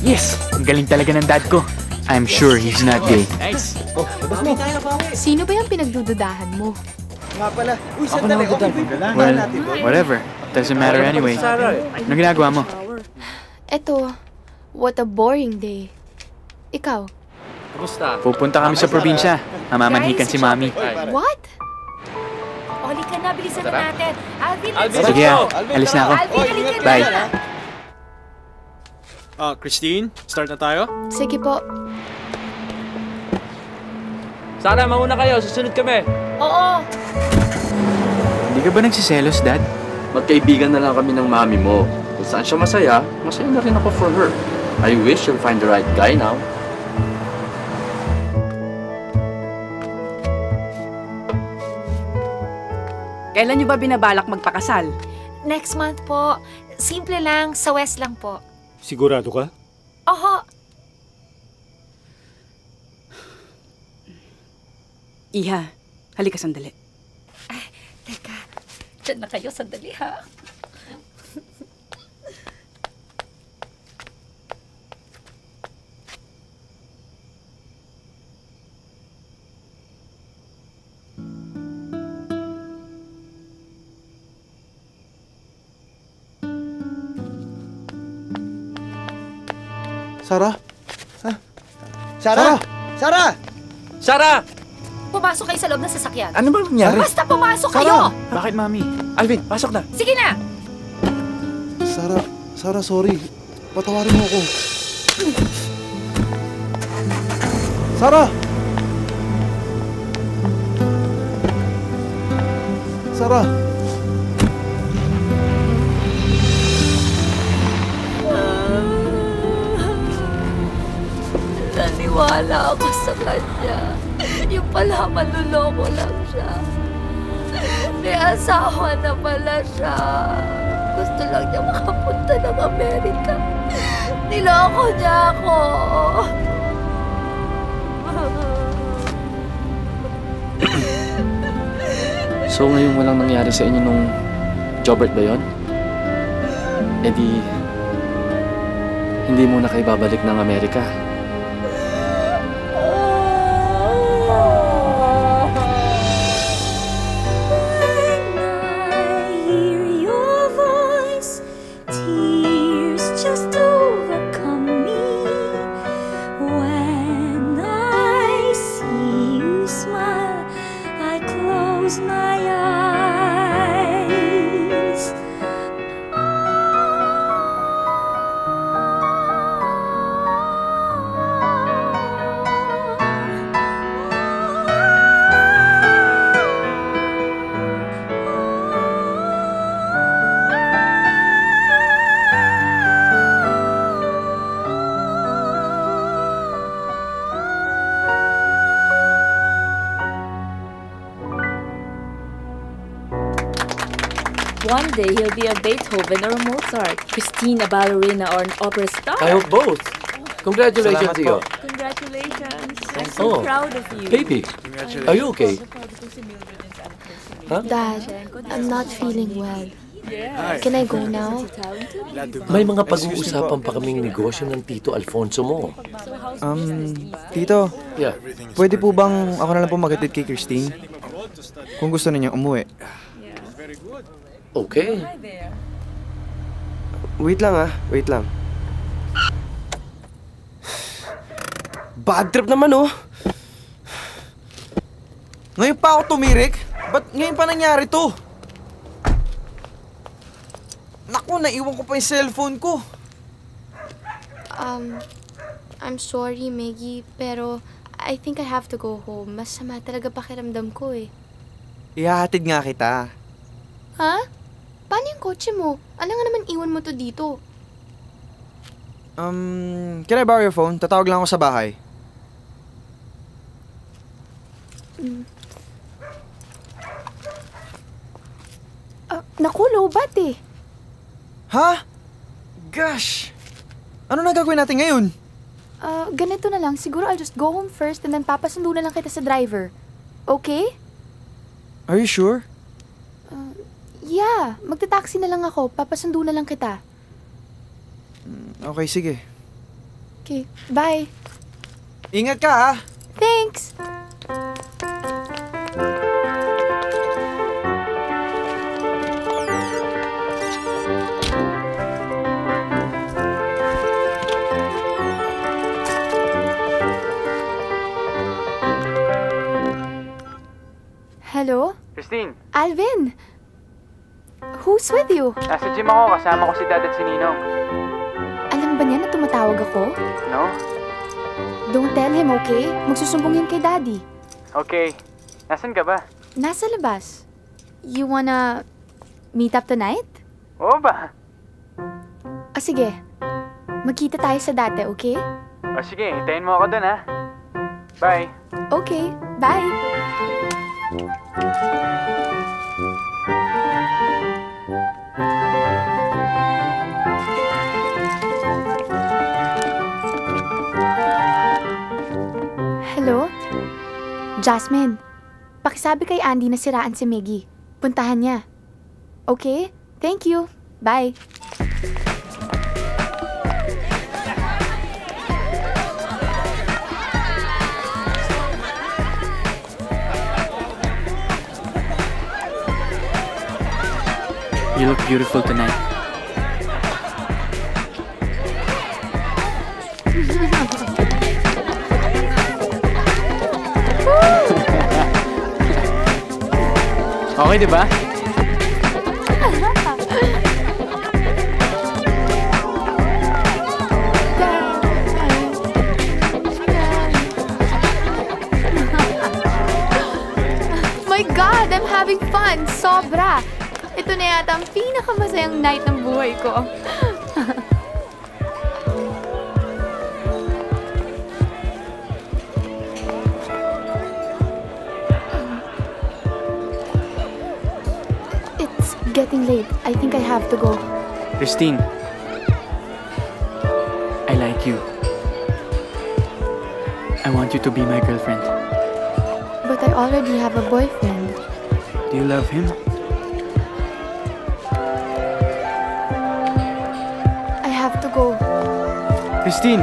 Yes! Ang galing talaga ng dad ko. I'm sure he's not gay. Nice! Sino ba yung pinagdududahan mo? Nga pala. Uy, sandali. Okay ba? Well, whatever. Doesn't matter anyway. Anong ginagawa mo? Eto, what a boring day. Ikaw? Kumusta? Pupunta kami sa probinsya. Mamamanhikan si Mami. What? Oli ka na, bilisan na natin. Alvin, let's go! Sige, alis na ako. Alvin, halika na. Bye. Christine, start na tayo? Sige po. Sana, mauna kayo. Susunod kami. Oo. Hindi ka ba nagsiselos, Dad? Magkaibigan na lang kami ng mami mo. Kung saan siya masaya, masaya na rin ako for her. I wish you'll find the right guy now. Kailan nyo ba binabalak magpakasal? Next month po. Simple lang, sa West lang po. Sigurado ka? Oho. Iha, halika sandali. Teka, dyan na kayo, sandali ha. Sarah? Sarah! Sarah! Sarah! Pumasok kayo sa loob ng sasakyan. Ano ba nangyari? Basta pumasok kayo! Bakit, Mami? Alvin, pasok na. Sige na! Sarah, sorry. Patawarin mo ako. Sarah! Sarah! Naniwala ako sa kanya. Yung pala, manluloko lang siya. May asawa na pala siya. Gusto lang niya makapunta ng Amerika. Niloko niya ako. So ngayon walang nangyari sa inyo nung Jobert ba yun? Eh di, hindi mo na kayo babalik ng Amerika. One day, he'll be a Beethoven or a Mozart, Christine a ballerina or an opera star. I hope both. Congratulations, Iyo. Congratulations. I'm Oh, so proud of you. Baby, are you okay? Huh? Dad, I'm not feeling well. Can I go now? May mga pag-uusapan pa kaming negosyo ng Tito Alfonso mo. Tito. Yeah. Pwede po bang ako na lang po mag-atid kay Christine? Kung gusto niya umuwi. Okay. Wait lang wait lang. Bad trip naman Ngayon pa ako tumirik? Ba't ngayon pa nangyari to? Naku, naiwan ko pa yung cellphone ko. I'm sorry, Maggie, pero I think I have to go home. Masama talaga pakiramdam ko eh. Ihahatid nga kita. Ha? Paano yung kotse mo? Alam nga naman iwan mo to dito. Can I borrow your phone? Tatawag lang ako sa bahay. Naku, lobat eh. Ha? Gosh! Ano na gagawin natin ngayon? Ganito na lang. Siguro I'll just go home first and then papasundo na lang kita sa driver. Okay? Are you sure? Yeah, magta-taxi na lang ako. Papasundo na lang kita. Okay, sige. Okay, bye. Ingat ka, ha? Thanks! Hello? Christine, Alvin? Who's with you? nasa gym ako. Kasama ko si Dad at si Ninong. Alam ba niya na tumatawag ako? No? Don't tell him, okay? Magsusumbong yan kay Daddy. Okay. Nasaan ka ba? Nasa labas. You wanna meet up tonight? Oo ba? Sige. Magkita tayo sa dati, okay? O sige, hintayin mo ako dun ha. Bye. Okay, bye. Hello? Jasmine, pakisabi kay Andy na siraan si Miggy. Puntahan niya. Okay? Thank you. Bye. You look beautiful tonight. Okay, di ba? My God, I'm having fun! Sobra! Ito na yata ang pinakamasayang night ng buhay ko. It's getting late. I think I have to go. Christine, I like you. I want you to be my girlfriend. But I already have a boyfriend. Do you love him? I have to go. Christine!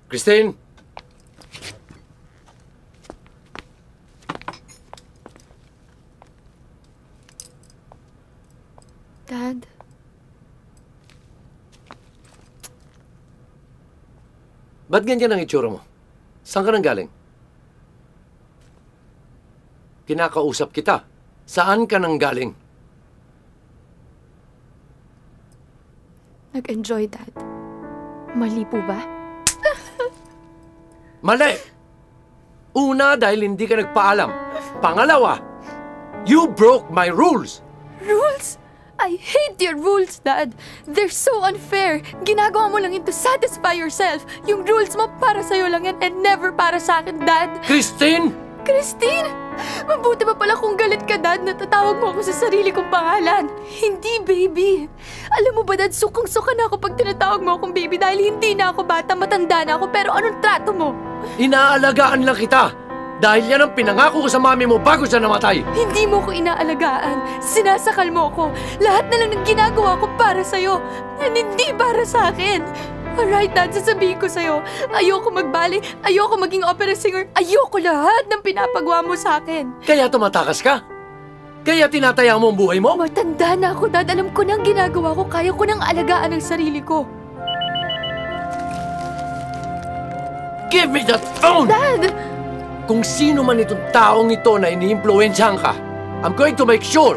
Christine? Dad? Ba't ganyan ang itsura mo? Saan ka nang galing? Kinakausap kita. Saan ka nang galing? Nag-enjoy, Dad. Mali po ba? Mali! Una, dahil hindi ka nagpaalam. Pangalawa, you broke my rules! Rules? I hate your rules, Dad. They're so unfair. Ginagawa mo lang yun to satisfy yourself. Yung rules mo para sa'yo lang yan and never para sa akin, Dad. Christine! Christine! Mabuti pa pala kung galit ka, Dad, na tatawag mo ako sa sarili kong pangalan. Hindi, baby. Alam mo ba, Dad, sukang-suka na ako pag tinatawag mo akong baby dahil hindi na ako bata, matanda na ako, pero anong trato mo? Inaalagaan lang kita! Dahil yan ang pinangako ko sa mami mo bago siya namatay! Hindi mo ko inaalagaan. Sinasakal mo ako. Lahat na lang ng ginagawa ko para sa'yo. And hindi para sa akin. Alright, Dad, sasabihin ko sa'yo. Ayoko magbali, ayoko maging opera singer, ayoko lahat ng pinapagawa mo sa akin. Kaya tumatakas ka? Kaya tinataya mo ang buhay mo? Matanda na ako, Dad. Alam ko na ang ginagawa ko. Kaya ko nang alagaan ang sarili ko. Give me that phone! Dad! Kung sino man itong taong ito na iniimpluwensyahan ka, I'm going to make sure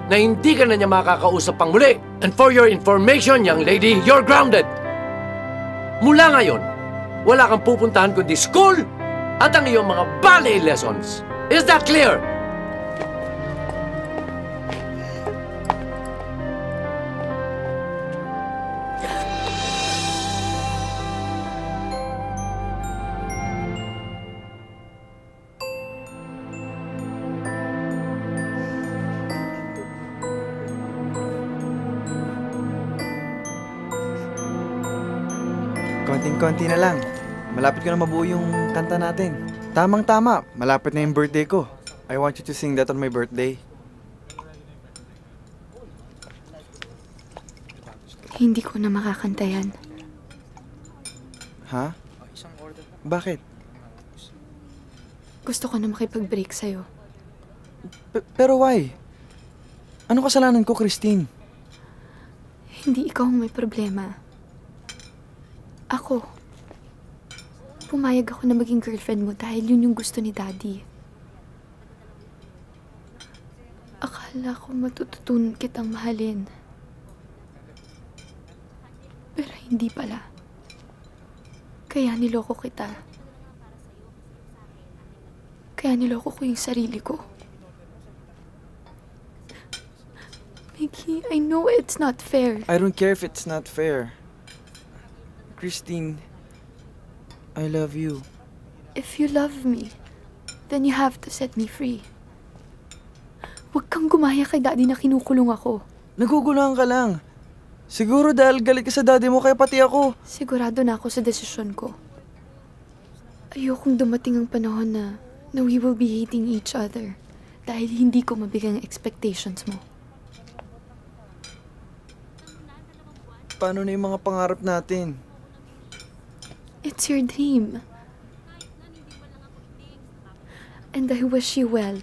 na hindi ka na niya makakausap pang muli. And for your information, young lady, you're grounded. Mula ngayon, wala kang pupuntahan kundi school at ang iyong mga ballet lessons. Is that clear? Konting-konti na lang. Malapit ko na mabuo yung kanta natin. Tamang-tama, malapit na yung birthday ko. I want you to sing that on my birthday. Hindi ko na makakanta yan. Ha? Bakit? Gusto ko na makipag-break sa'yo. Pero why? Ano kasalanan ko, Christine? Hindi ikaw ang may problema. Ako. Pumayag ako na maging girlfriend mo dahil yun yung gusto ni Daddy. Akala ko matututunan kitang mahalin. Pero hindi pala. Kaya niloko kita. Kaya niloko ko yung sarili ko. Mickey, I know it's not fair. I don't care if it's not fair. Christine, I love you. If you love me, then you have to set me free. Huwag kang gumaya kay Daddy na kinukulong ako. Naguguluhan ka lang. Siguro dahil galit ka sa daddy mo, kaya pati ako. Sigurado na ako sa desisyon ko. Ayokong dumating ang panahon na we will be hating each other dahil hindi ko mabigay ang expectations mo. Paano na yung mga pangarap natin? It's your dream. And I wish you well.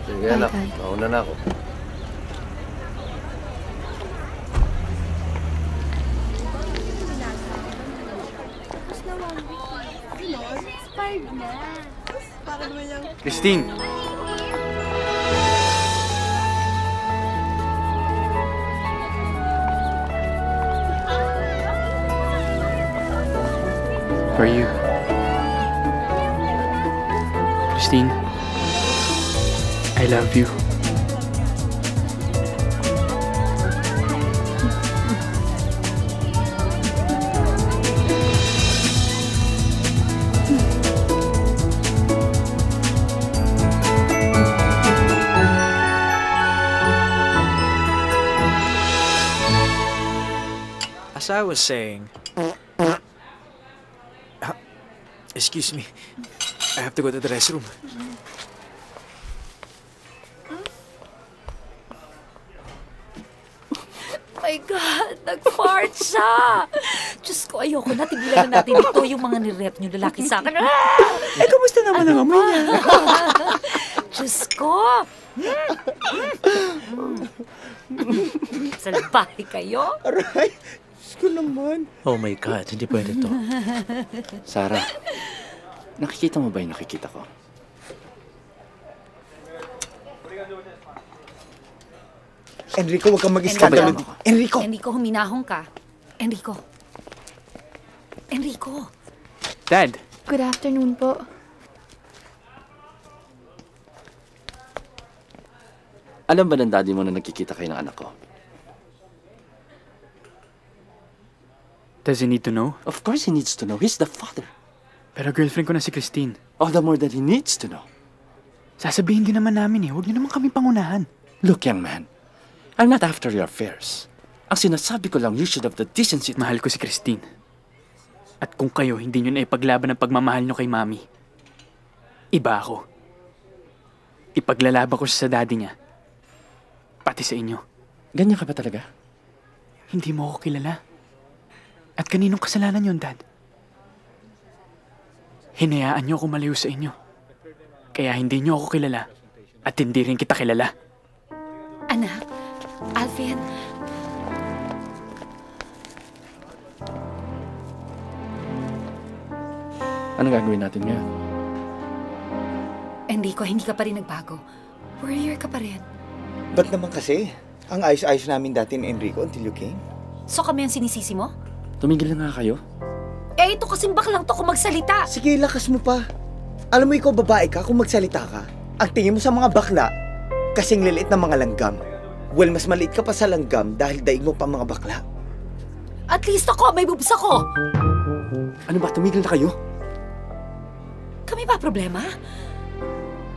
Sige anak, mauna na ako. Christine! For you. Christine, I love you. As I was saying, excuse me, I have to go to the restroom. My God, nag-fart siya! Diyos ko, ayoko na. Tigilan na natin ito yung mga nirep niyo lalaki sa akin. Eh, kamusta naman ang amoy niya? Diyos ko! Salbahe kayo? Aray! Diyos ko naman. Oh my God, hindi pwede to. Sarah, nakikita mo ba yung nakikita ko? Enrico, huwag kang mag-iskandalo. Enrico! Enrico, huminahong ka. Enrico. Enrico. Dad! Good afternoon po. Alam ba ng daddy mo na nagkikita kayo ng anak ko? Does he need to know? Of course he needs to know. He's the father. Pero girlfriend ko na si Christine. All the more that he needs to know. Sasabihin din naman namin eh. Huwag niyo naman kami pangunahan. Look, young man. I'm not after your affairs. Ang sinasabi ko lang, you should have the decency to... Mahal ko si Christine. At kung kayo hindi nyo na ipaglaban ang pagmamahal nyo kay Mami, iba ako. Ipaglalaban ko siya sa daddy niya. Pati sa inyo. Ganyan ka ba talaga? Hindi mo ako kilala. At kaninong kasalanan yun, Dad? Hinayaan niyo ako malayo sa inyo. Kaya hindi niyo ako kilala. At hindi rin kita kilala. Anak, Alvin. Anong gagawin natin ngayon? Enrico, hindi ka pa rin nagbago. Warrior ka pa rin. Ba't naman kasi? Ang ayos-ayos namin dati ni Enrico until you came. So kami ang sinisisi mo? Tumigil na nga kayo. Eh, ito kasing baklang to kung magsalita. Sige, lakas mo pa. Alam mo ikaw babae ka kung magsalita ka. Ang tingin mo sa mga bakla, kasing lilit ng mga langgam. Well, mas maliit ka pa sa langgam dahil daig mo pa mga bakla. At least ako, may boobs ako. Ano ba? Tumigil na kayo? Kami ba problema?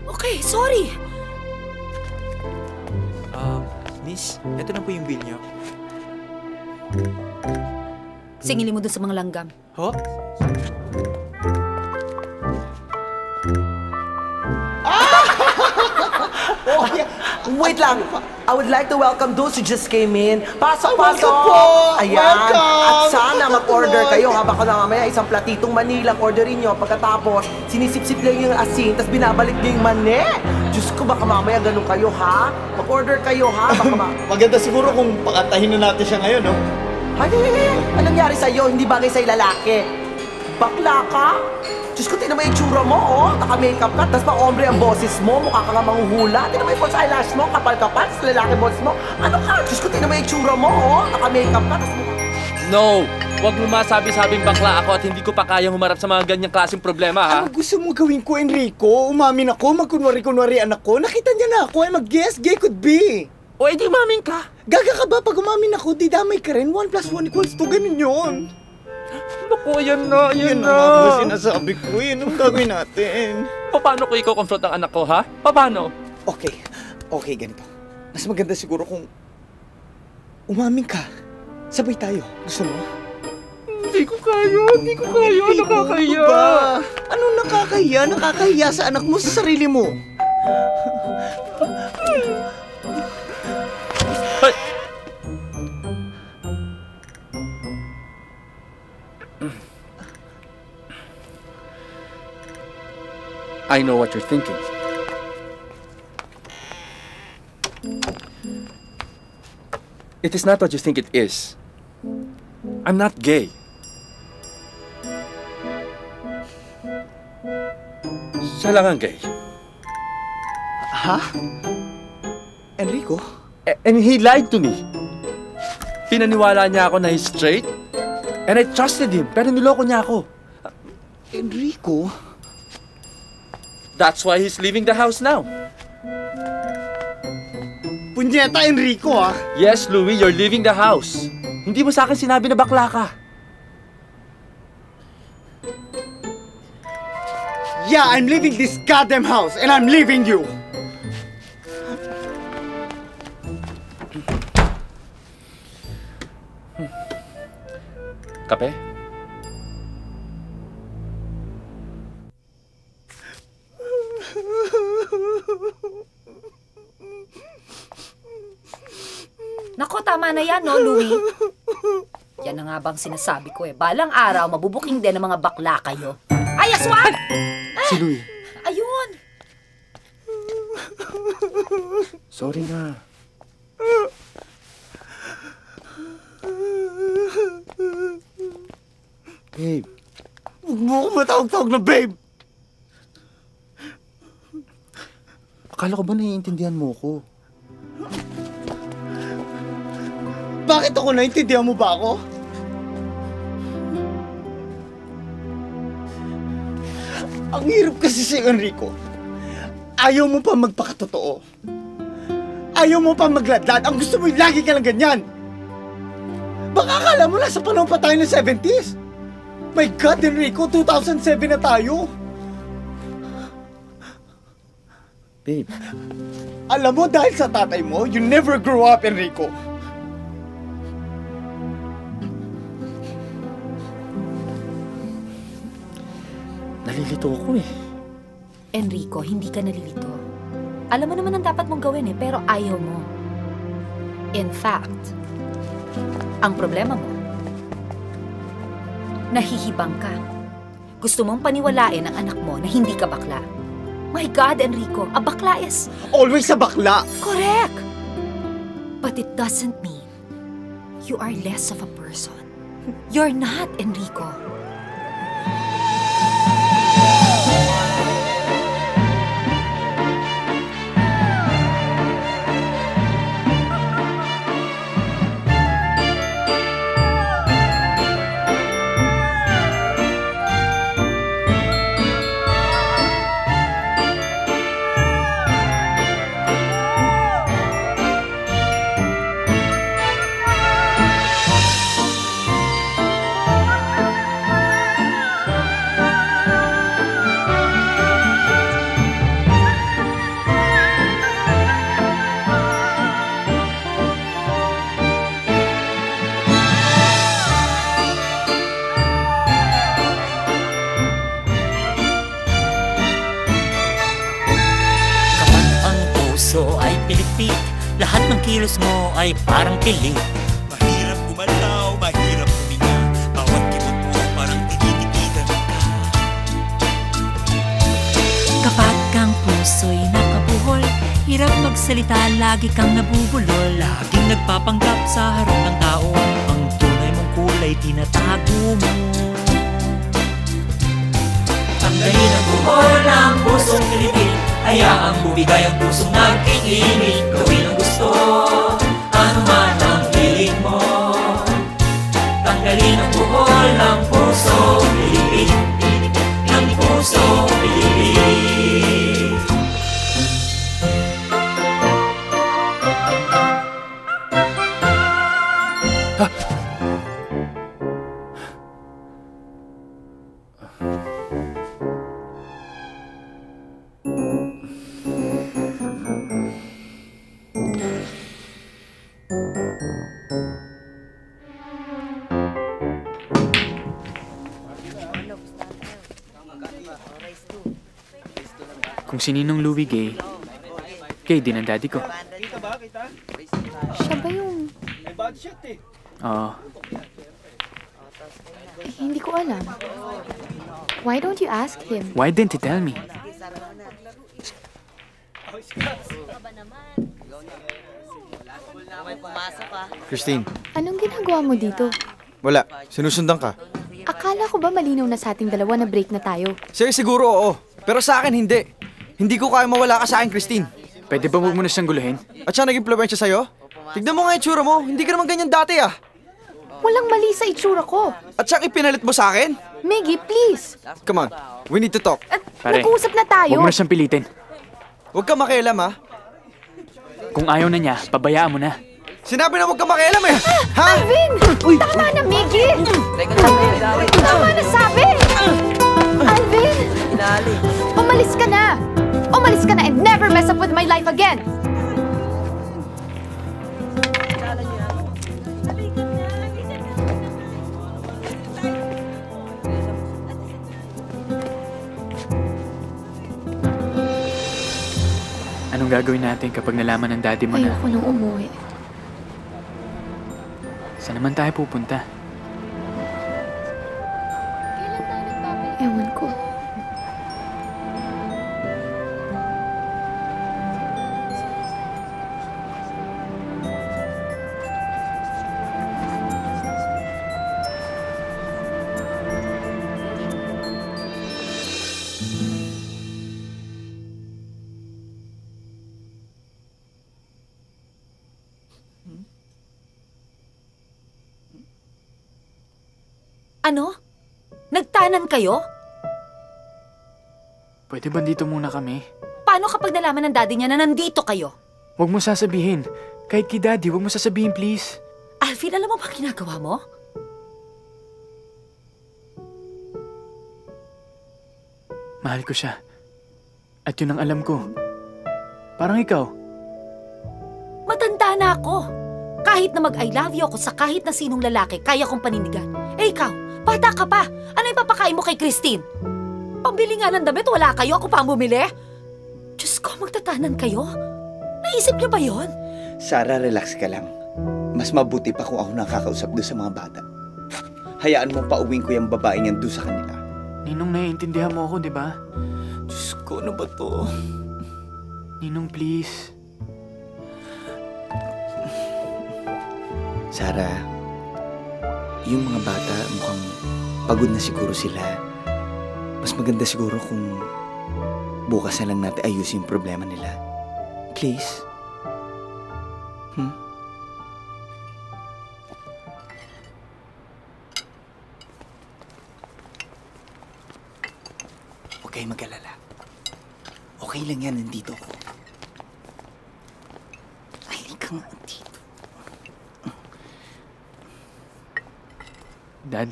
Okay, sorry. Miss, ito na po yung bill niyo. Singilin mo dun sa mga langgam. Ho? Oh, yeah. Wait lang. I would like to welcome those who just came in. Pasok, pasok! Ayan. Welcome! At sana mag-order kayo habang ko na mamaya isang platitong Manila orderin nyo. Pagkatapos, sinisip-sip lang yung asin, tapos binabalik nyo yung mani. Diyos ko, baka mamaya ganun kayo, ha? Mag-order kayo, ha? Baka Maganda siguro kung pakantahin na natin siya ngayon, no? Ay, anong nangyari sa'yo? Hindi bagay sa'yo lalaki. Bakla ka? Diyos ko, tinan mo yung tsura mo, oh. Naka-makeup ka, tapos pa-ombre ang boses mo. Mukha ka nga manghuhula. Tinan mo yung false eyelash mo, kapal-kapal, sa lalaki boses mo. Ano ka? Diyos ko, tinan mo yung tsura mo, oh. Naka-makeup ka, tapos mukha... No! Huwag mo masabi-sabing bakla ako at hindi ko pa kayang humarap sa mga ganyang klaseng problema, ha? Ano gusto mo gawin ko, Enrico? Umamin ako, magkunwari-kunwari anak ko. Nakita niya na ako, ay mag-guess, gay could be. O, edi umamin ka. Gaga ka ba? Pag umamin ako, di damay ka rin. 1 + 1 = 2, ganun yun. Naku, yan na. Yan na. Sinasabi ko, yun ang gagawin natin. Paano ko i-confront ang anak ko, ha? Paano? Okay, ganito. Mas maganda siguro kung umamin ka. Sabay tayo. Gusto mo? Hindi ko kaya. Nakakahiya. Anong nakakahiya? Nakakahiya sa anak mo, sa sarili mo. I know what you're thinking. It is not what you think it is. I'm not gay. Siya lang ang gay. Ha? Enrico? And he lied to me. Pinaniwala niya ako na he's straight. And I trusted him, pero niloko niya ako. Enrico? That's why he's leaving the house now. Punyeta, Enrico, ah! Yes, Louie, you're leaving the house. Hindi mo sa akin sinabi na bakla ka. Yeah, I'm leaving this goddamn house, and I'm leaving you! Kape? Nako, tama na yan, no, Louie? Yan na nga bang sinasabi ko eh. Balang araw, mabubuking din ng mga bakla kayo. Ay, aswang! Si Louie. Ayun! Sorry na. Babe. Huwag mo ako matawag-tawag na babe! Akala ko ba naiintindihan mo ko? Bakit ako naintindihan mo ba ako? Ang hirap kasi si Enrico. Ayaw mo pa magpakatotoo. Ayaw mo pa magladlad. Ang gusto mo yung lagi ka lang ganyan. Baka akala mo nasa panahon pa tayo ng 70s. My God, Enrico, 2007 na tayo. Babe. Alam mo, dahil sa tatay mo, you never grew up, Enrico. Nalilito ako eh. Enrico, hindi ka nalilito. Alam mo naman ang dapat mong gawin eh, pero ayaw mo. In fact, ang problema mo, nahihibang ka. Gusto mong paniwalain ang anak mo na hindi ka bakla. My God, Enrico, a bakla is... Always a bakla! Correct! But it doesn't mean you are less of a person. You're not, Enrico. Lahat ng kilos mo ay parang piling. Mahirap gumalaw, mahirap huminga. Bawat kitot mo parang tinitikitan ka. Kapag kang puso'y nakabuhol, hirap magsalita, lagi kang nabubulol. Laging nagpapanggap sa harap ng tao, ang tunay mong kulay tinatago mo. Tanggalin ang buhol ng pusong Pilipin, hayaang bumigay ang pusong nag-iinit. Gawin ang gusto, ano man ang hiling mo. Tanggalin ang buhol ng pusong Pilipin, ng pusong Pilipin. Kung si Ninong Louie gay, gay din ang daddy ko. Siya ba yung... Oo. Hindi ko alam. Why don't you ask him? Why didn't he tell me? Christine, Anong ginagawa mo dito? wala. Sinusundan ka. Akala ko ba malinaw na sa ating dalawa na break na tayo? Sa'yo siguro oo. Pero sa akin hindi. Hindi ko kaya mawala ka sa akin, Christine. Pwede ba huwag mo na siyang guluhin? At siya nag-impluensya sa'yo? Tignan mo nga yung itsura mo. Hindi ka naman ganyan dati ah. Walang mali sa itsura ko. At siyang ipinalit mo sa akin? Miggy, please. Come on, we need to talk. Pare, Nag-uusap na tayo. huwag mo na siyang pilitin. Huwag ka makialam ha. Kung ayaw na niya, pabayaan mo na. Sinabi na huwag ka makialam eh. Ha? Alvin! Tama na, Miggy! Tama na sabi! Alvin! Umalis ka na! Umalis ka na and never mess up with my life again! Anong gagawin natin kapag nalaman ng daddy mo na... Ayoko nung umuwi. Saan naman tayo pupunta? Ewan ko. Ano? Nagtanan kayo? Pwede ba dito muna kami? Paano kapag nalaman ng daddy niya na nandito kayo? Huwag mo sasabihin. Kahit kay daddy, huwag mo sasabihin please. Alvin, alam mo ba ginagawa mo? Mahal ko siya. At yun ang alam ko. Parang ikaw. Matanda na ako. Kahit na mag-I love you ako sa kahit na sinong lalaki, kaya kong panindigan. Eh ikaw, bata ka pa. Ano yung papakain mo kay Christine? Pambili nga ng damit, wala kayo. Ako pa ang bumili. Diyos ko, magtatanan kayo? Naisip niyo ba yon? Sarah, relax ka lang. Mas mabuti pa kung ako nakakausap doon sa mga bata. Hayaan mo pauwiin ko yung babaeng yan doon sa kanila. Ninong, naiintindihan mo ako, di ba? Diyos ko, ano ba to? Ninong, please. Sarah, yung mga bata mukhang pagod na siguro sila. Mas maganda siguro kung bukas na lang natin ayusin yung problema nila. Please? Huwag kayo mag-alala. Okay lang yan, nandito ako. Ay, ka nga dito. Dad?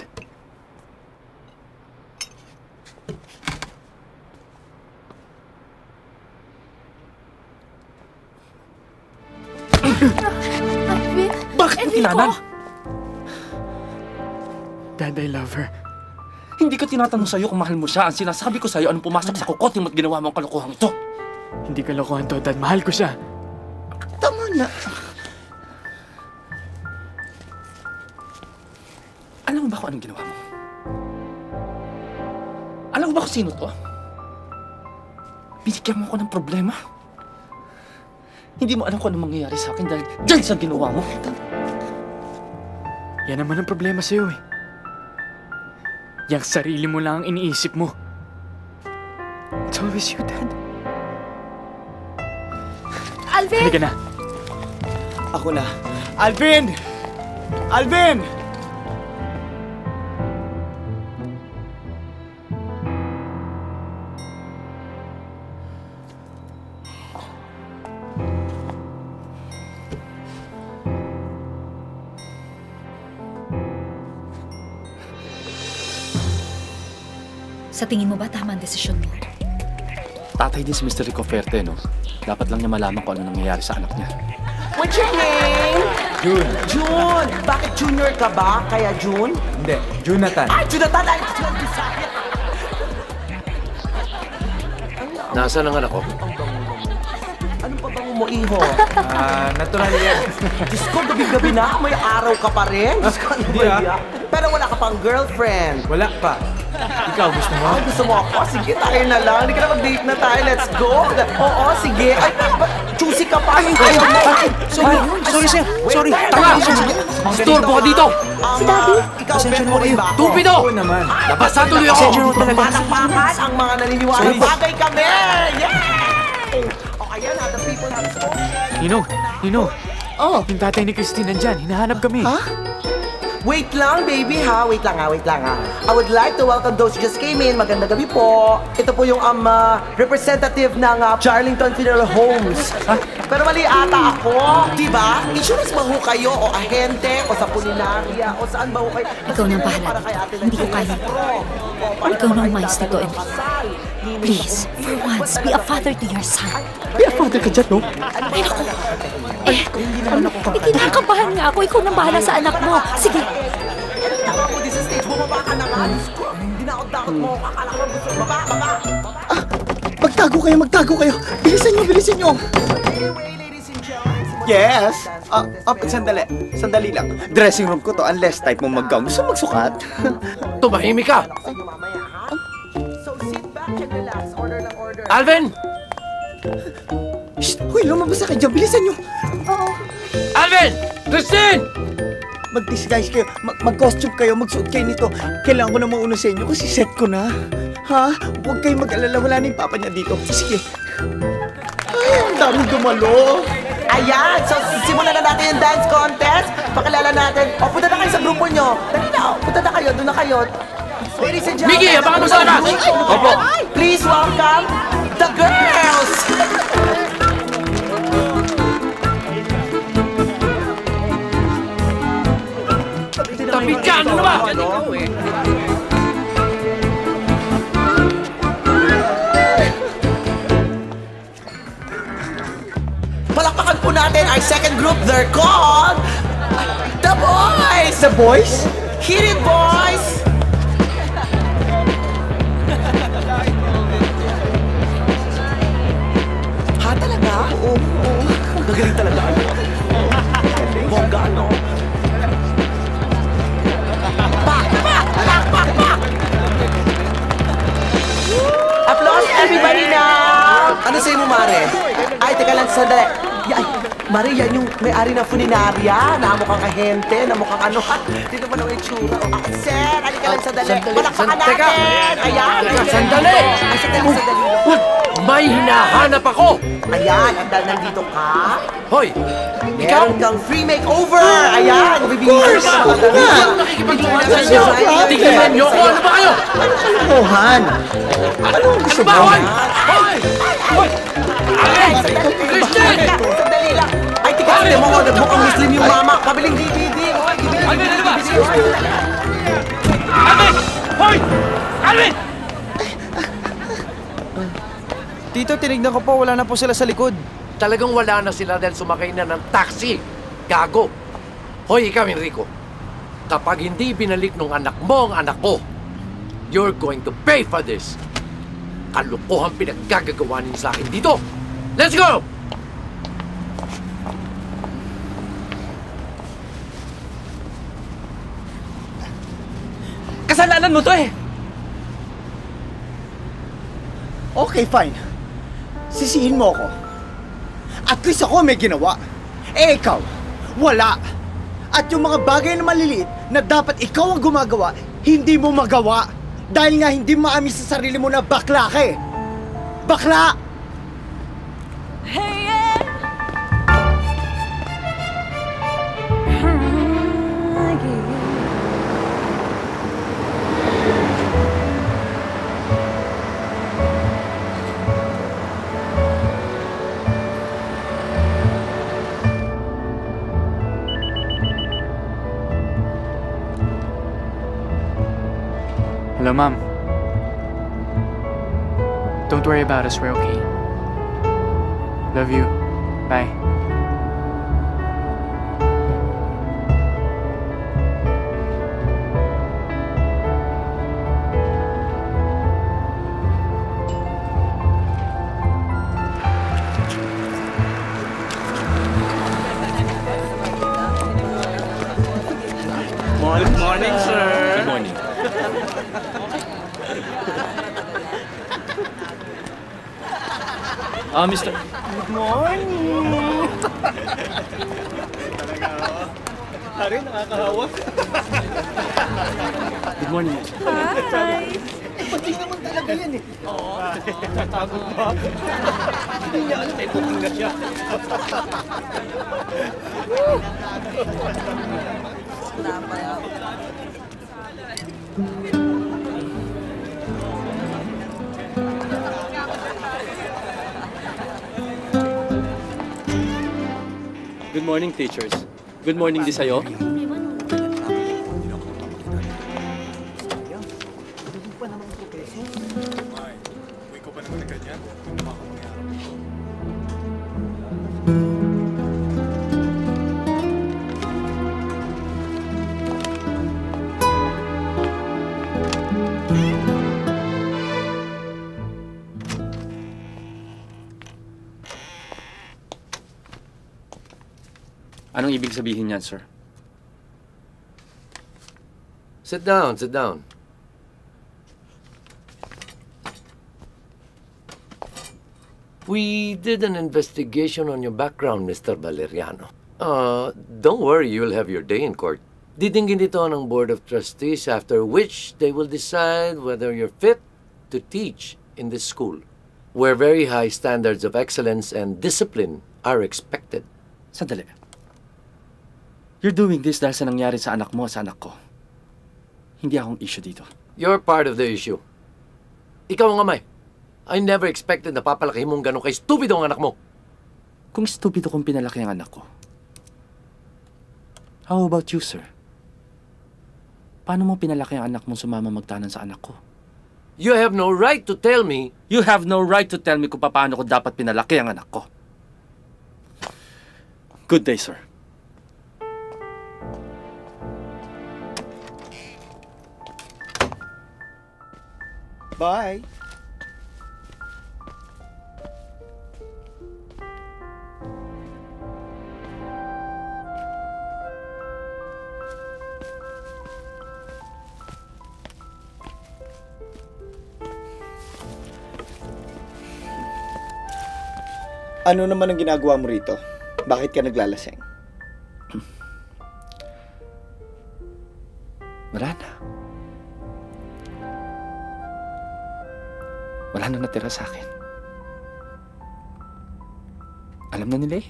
Bakit mo tinanan? Dad, I love her. Hindi ko tinatanong sa'yo kung mahal mo siya. Ang sinasabi ko sa'yo, anong pumasok sa kukote mo at ginawa mo ang kalokohan ito? Hindi kalokohan to, Dad. Mahal ko siya. Tama na. Alam mo ba kung anong ginawa mo? Alam mo ba kung sino to? Binigyan mo ako ng problema. Hindi mo alam kung anong mangyayari sa akin dahil dyan sa ginawa mo. Yan naman ang problema sa'yo eh. Yang sarili mo lang ang iniisip mo. It's always you, Dad. Alvin! Halika na. Ako na. Alvin! Alvin! Sa tingin mo ba tama ang desisyon mo? Tatay din si Mr. Rico Ferte, no? Dapat lang niya malaman kung ano nangyayari sa anak niya. What's your name? June. June! Bakit junior ka ba? Kaya June? Hindi, Jonathan. Ah, Jonathan! Ay, Bisaya! Nasaan ang anak ko? Ano pa bang mo, iho? Natural yan. Diyos ko, gabi-gabi na. May araw ka pa rin. Diyos ko, ano ba yan? Pero wala ka pang girlfriend. Wala pa. Ikaw, gusto mo? Ay, gusto mo ako? Sige, tayo na lang. Hindi ka na mag-date na tayo. Let's go. Oo, sige. Ay, choosy ka pa. Ay, ayaw mo. Sorry, sir. Sorry. Tanga! Storbo ka dito! Si Daddy? Ikaw, bet mo rin ba ako? Tupido! Nabasa tuloy ako! Palakpakan ang mga naniniwala. Bagay kami! Yay! O, ayan ha. The people have spoken. Nino. Oh. Yung tatay ni Christine nandyan. Hinahanap kami. Ha? Wait lang, baby, ha? Wait lang, ha? I would like to welcome those who just came in. Magandang gabi po. Ito po yung representative ng Charlington Funeral Homes. Pero mali ata ako. Diba? Insurance ba ho kayo? O ahente? O sa pulinarya? O saan ba ho kayo? Ikaw nang bahala dito. Hindi ko kaya ito. Ikaw nang umayos dito, Enrique. Please, for once, be a father to your son. Be a father ka dyan, no? Ay, naku. Kinakabahan nga ako. Ikaw nang bahala sa anak mo. Sige. Hindi na ako this stage. Bumaba ka na nga. Hindi na ako takot mo. Akala ko gusto. Baba. Magtago kayo. Bilisan nyo. Yes. Sandali lang. Dressing room ko to unless type mo mag-gown. Gusto magsukat? Tumahimik ka! So sit back and relax. Order. Alvin! Shh! Hoy, lumabas na kayo dyan. Bilisan nyo. Alvin! Christine! Mag-disguise kayo. Mag-costume kayo. Magsuot kayo nito. Kailangan ko na mauna sa inyo kasi set ko na. Ha? Huwag kayong mag-alala. Wala na yung papa niya dito. Sige. Ay, ang daming dumalo. Ayan! So, simulan na natin yung dance contest. Pakilala natin. O, punta na kayo sa grupo nyo. Dali na, punta na kayo. Doon na kayo. Ladies and gentlemen. Mickey, abangan mo sa labas! Opo. Please welcome the girls! Tapi dyan! Ano ba? Palakpakan po natin our second group. They're called The Boys! The Boys? Hit it, boys! Ha, talaga? Oo. Nagaling talaga. Bongga, no? Pak! Applause, everybody now! Ano sa'yo mo, Mare? Ay, teka lang, sandali. Ay, Mare, yan yung may-ari ng funeraria. Namukhang ahente, namukhang ano. Dito ba naman yung tsura? Sir, halika lang, sandali. Palakpakan natin! Ayan! Sandali! Ay, sandali. May hinahanap ako! Ayan, ang dahil nandito ka. Hoy! Meron kang free makeover! Ayan! Of course! Nakikipagluhan sa inyo! Tingnan nyo ko! Ano ba kayo? Mohan! Anong gusto mo? Hoy! Hoy! Alvin! Christian! Sandali lang! Ay, tika, mo ko. Mukhang Muslim yung mama. Kabiling DVD. Alvin, ano ba? Alvin! Hoy! Alvin! Tito, tinignan ko po. Wala na po sila sa likod. Talagang wala na sila dahil sumakay na ng taxi. Gago. Hoy, ikaw, Enrico. Kapag hindi binalik nung anak mo ang anak ko, you're going to pay for this. Kalokohan pinaggagawa niyo sa akin dito. Let's go! kasalanan mo to eh! Okay, fine. Sisihin mo ako. At least ako may ginawa. Eh ikaw, wala. At yung mga bagay na maliliit na dapat ikaw ang gumagawa, hindi mo magawa. Dahil nga hindi maamin sa sarili mo na bakla ka eh. Bakla! Hey, Hello, Mom. Don't worry about us, we're okay. Love you. Bye. Morning, sir. Good morning. Mr. Good morning! Hari, nakakahawa. Good morning. Hi! Pati naman talaga yan eh. Oo. Tatago pa. Hindi niya alam, may booking na siya. Good morning, teachers. Good morning din sa'yo. Anong ibig sabihin niyan, sir? Sit down, sit down. We did an investigation on your background, Mr. Valeriano. Don't worry, you'll have your day in court. Didinggin ito ng Board of Trustees, after which they will decide whether you're fit to teach in this school, where very high standards of excellence and discipline are expected. Sandali. You're doing this dahil sa nangyari sa anak mo at sa anak ko. Hindi akong issue dito. You're part of the issue. Ikaw ang amay. I never expected na papalaki mong gano'n kay stupido ang anak mo. Kung stupido kong pinalaki ang anak ko, how about you, sir? Paano mo pinalaki ang anak mo sumama magtanan sa anak ko? You have no right to tell me. You have no right to tell me kung paano ko dapat pinalaki ang anak ko. Good day, sir. Bye. Ano naman ang ginagawa mo rito? Bakit ka naglalasing? Wala na. Wala na natira sa akin. Alam na nila eh.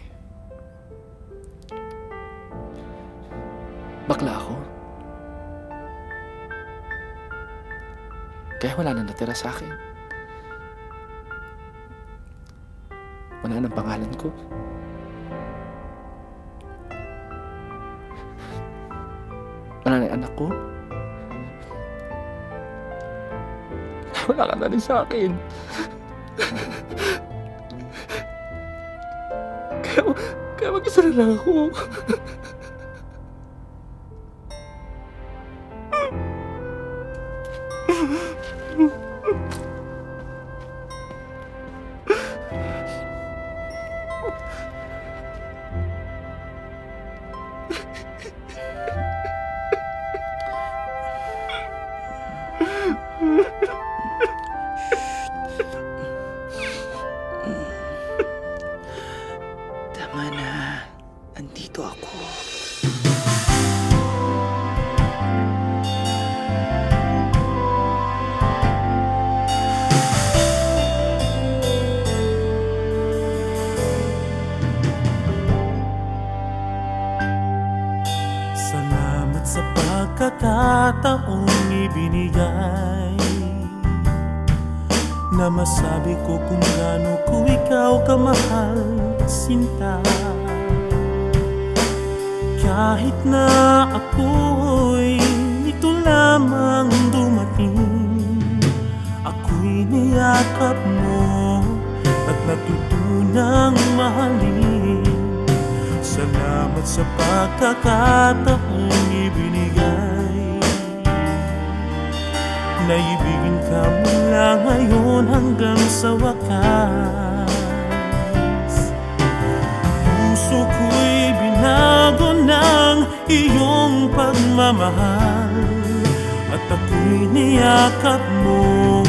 Bakla ako. Kaya wala na natira sa akin. Wala nang pangalan ko. Wala na yung anak ko. Wala ka na rin sa akin. Kaya mag-isa na lang ako. na masabi ko kung gaano ko ikaw kamahal, sinta. Kahit na ako'y ito lamang dumating, ako'y niyakap mo at natutunang mahalin. Salamat sa pagkakataong ibinigay. Naibigin ka mula ngayon hanggang sa wakas. Puso ko'y binago ng iyong pagmamahal, at ako'y niyakap mo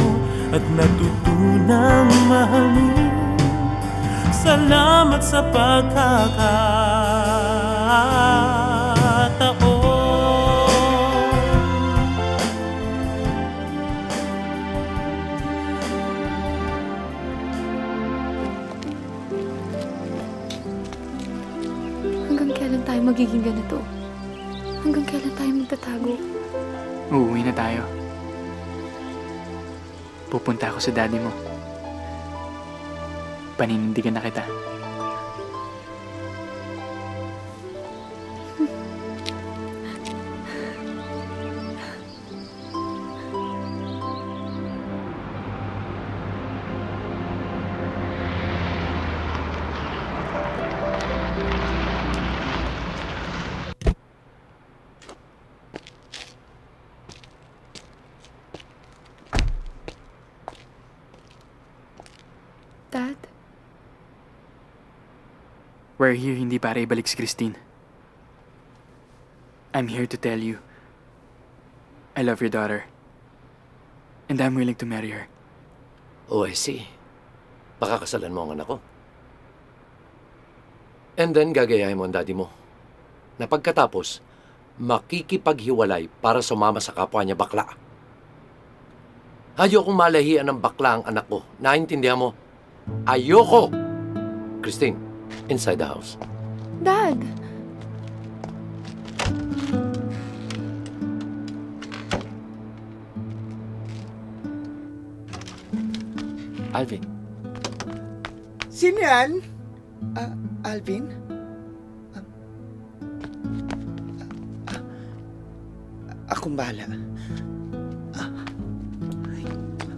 at natutunang mahalin. Salamat sa pagkakataon. Hanggang kailan tayo magiging ganito? Hanggang kailan tayo magtatago? Uuwi na tayo. Pupunta ako sa daddy mo. Paninindigan na kita. Dad? We're here hindi para ibalik si Christine. I'm here to tell you, I love your daughter. And I'm willing to marry her. Oh, I see. Pakakasalan mo ang anak ko. And then gagayahin mo ang daddy mo. Na pagkatapos, makikipaghiwalay para sumama sa kapwa niya bakla. Ayokong malahian ng bakla ang anak ko. Naintindihan mo? Ayoko! Christine, inside the house. Dad! Alvin. Sino yan? Alvin? Akong bahala.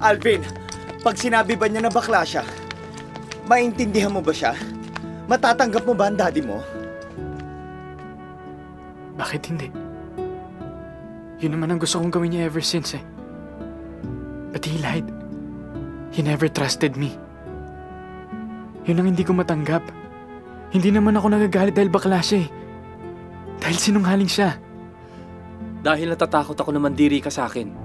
Alvin, pag sinabi ba niya na bakla siya, maintindihan mo ba siya? Matatanggap mo ba ang daddy mo? Bakit hindi? Yun naman ang gusto kong gawin niya ever since eh. But he lied. He never trusted me. Yun ang hindi ko matanggap. Hindi naman ako nagagalit dahil bakla siya eh. Dahil sinungaling siya. Dahil natatakot ako na mandiri ka sa akin.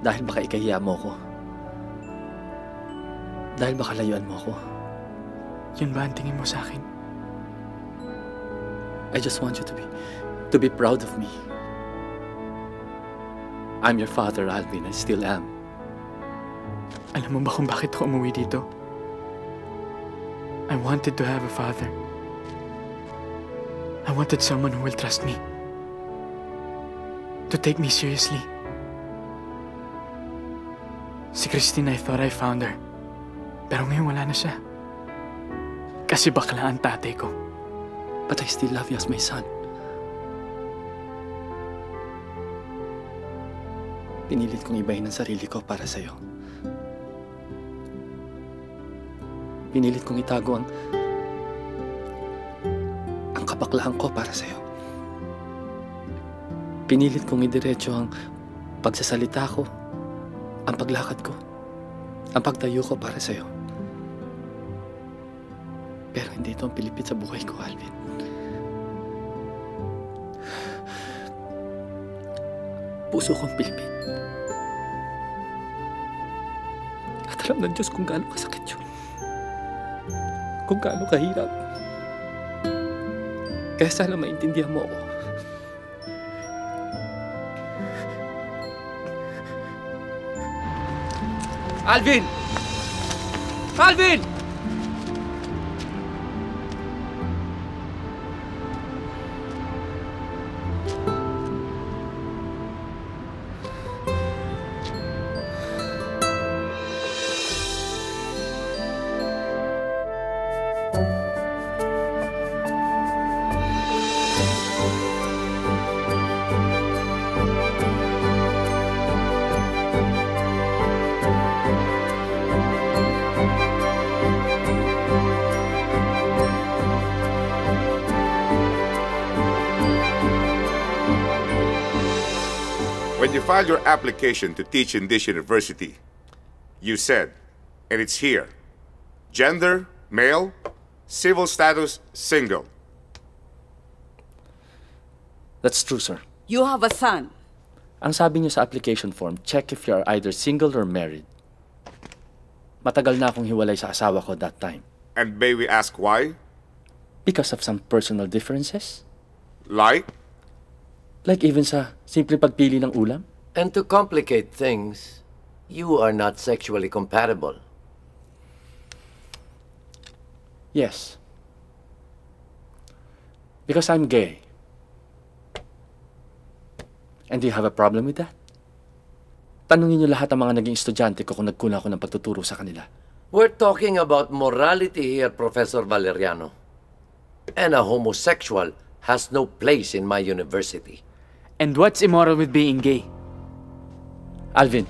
Dahil baka ikahiya mo ako. Dahil baka layuan mo ako. Yun ba ang tingin mo sa akin? I just want you to be proud of me. I'm your father, Alvin. I still am. Alam mo ba kung bakit ako umuwi dito? I wanted to have a father. I wanted someone who will trust me. To take me seriously. Si Christine, I thought I found her. Pero ngayon wala na siya. Kasi bakla ang tatay ko. But I still love you as my son. Pinilit kong ibahin ang sarili ko para sa'yo. Pinilit kong itago ang kabaklahan ko para sa'yo. Pinilit kong idiretso ang pagsasalita ko, ang paglakad ko, ang pagtayo ko para sa'yo. Pero hindi ito ang pilipit sa buhay ko, Alvin. Puso kong pilipit. At alam ng Diyos kung gaano kasakit yun. Kung gaano kahirap. Kaya sana maintindihan mo ako. Alvin! Alvin! When you filed your application to teach in this university, you said, and it's here, gender, male, civil status, single. That's true, sir. You have a son. Ang sabi niyo sa application form, check if you are either single or married. Matagal na akong hiwalay sa asawa ko that time. And may we ask why? Because of some personal differences. Like? Like even sa simple pagpili ng ulam. And to complicate things, you are not sexually compatible. Yes. Because I'm gay. And do you have a problem with that? Tanungin niyo lahat ng mga naging estudyante ko kung nagkulang ako ng pagtuturo sa kanila. We're talking about morality here, Professor Valeriano. And a homosexual has no place in my university. And what's immoral with being gay? Alvin.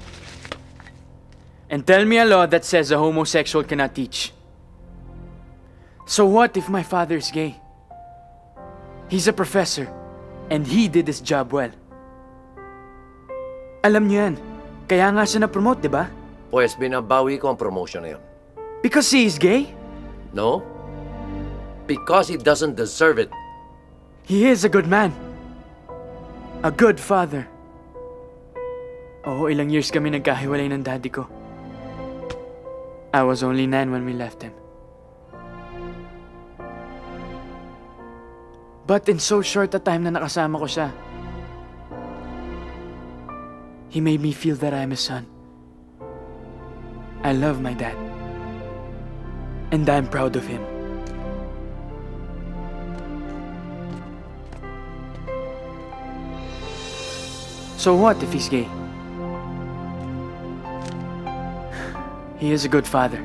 And tell me a law that says a homosexual cannot teach. So what if my father's gay? He's a professor, and he did his job well. Alam niyo yan. Kaya nga siya na-promote, di ba? Pues binabawi ko ang promotion na yun. Because he is gay? No. Because he doesn't deserve it. He is a good man. A good father. Oo, ilang years kami nagkahiwalay ng daddy ko. I was only 9 when we left him. But in so short a time na nakasama ko siya, he made me feel that I'm his son. I love my dad. And I'm proud of him. So what if he's gay? He is a good father.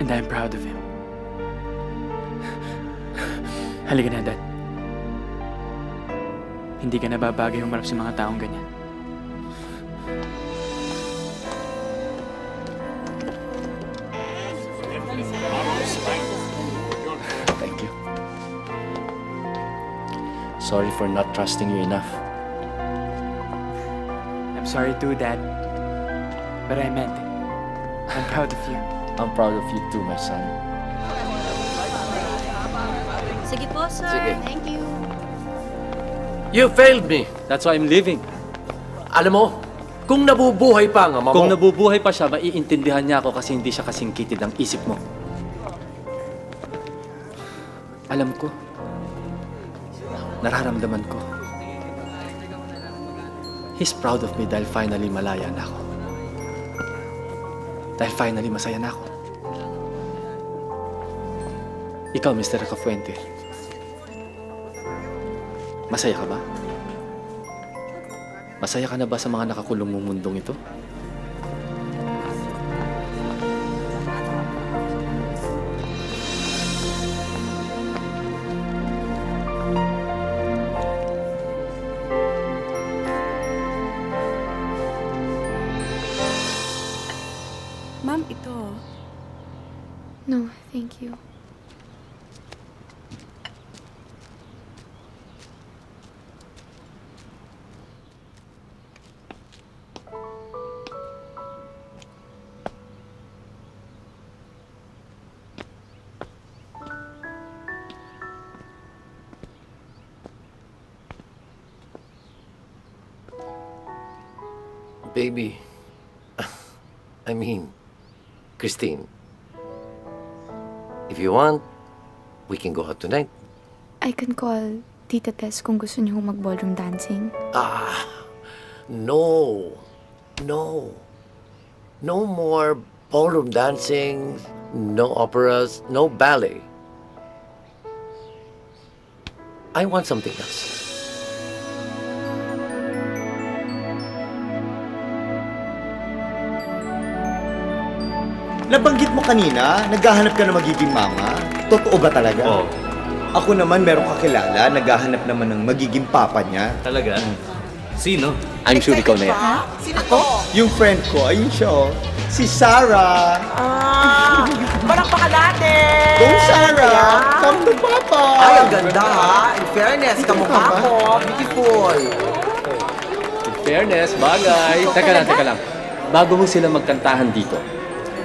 And I'm proud of him. Halika na, Dad. Hindi ka nababagay humarap sa mga taong ganyan. Thank you. Sorry for not trusting you enough. I'm sorry too, Dad. But I meant it. I'm proud of you. I'm proud of you too, my son. Sige po, sir. Sige. Thank you. You failed me. That's why I'm leaving. Alam mo, kung nabubuhay pa ang ama mo... Kung nabubuhay pa siya, maiintindihan niya ako kasi hindi siya kasing kitid ang isip mo. Alam ko. Nararamdaman ko. He's proud of me dahil finally malaya na ako. Dahil finally masaya na ako. Ikaw, Mr. Cafuente. Masaya ka ba? Masaya ka na ba sa mga nakakulong mong mundong ito? Ma'am, ito. No, thank you. Baby, I mean, Christine, if you want, we can go out tonight. I can call Tita Tess kung gusto niyo mag-ballroom dancing. No. No. No more ballroom dancing, no operas, no ballet. I want something else. Nabanggit mo kanina, naghahanap ka na magiging mama. Totoo ba talaga? Oo. Ako naman meron kakilala, naghahanap naman ng magiging papa niya. Talaga? Sino? I'm sure ikaw na yan. Sino to? Yung friend ko, ayun siya oh. Si Sarah. Palakpakan natin! Go Sarah! Come to Papa! Ay, ang ganda ha! In fairness, kamukha ko. Beautiful. In fairness, bagay. Teka lang. Bago mo sila magkantahan dito,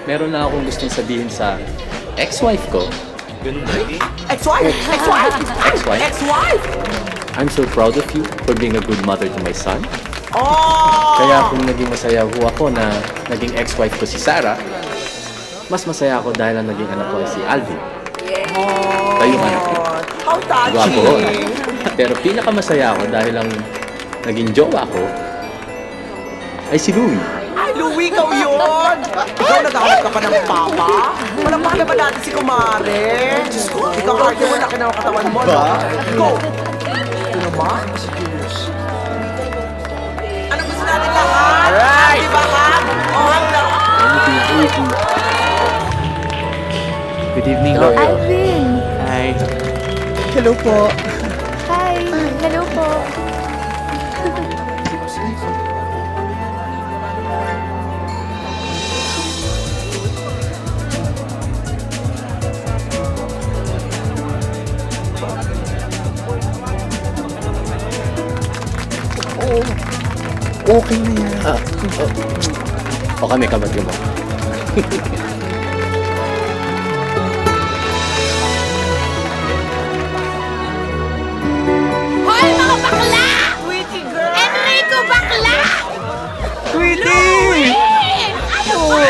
meron na akong gustong sabihin sa ex-wife ko. Ex-wife! Ex-wife! Ex-wife? Ex-wife! I'm so proud of you for being a good mother to my son. Kaya kung naging masaya ho ako na naging ex-wife ko si Sarah, mas masaya ako dahil ang naging anak ko ay si Alvin. Tayo yung anak ko. How Gwapo ho. touching! Pero pinakamasaya ako dahil ang naging jowa ko ay si Louie. Ay, Louie, ikaw yun! Ikaw naghahanap ka pa ng papa? Palakpakan naman natin si Kumare. Diyos ko, ikaw arte mo, laki na ang katawan mo, no? Go! Ito naman. Ano gusto natin lahat? Alright! Di ba, hang? O, hang na! Good evening, Hello, Lola. Alvin! Hi. Hello po. Hi! Hello po! Okay na yan. O kami kabagyo mo. Hoy, mga bakla! Tweety girl! Enrico, bakla! Tweety! Ano ba?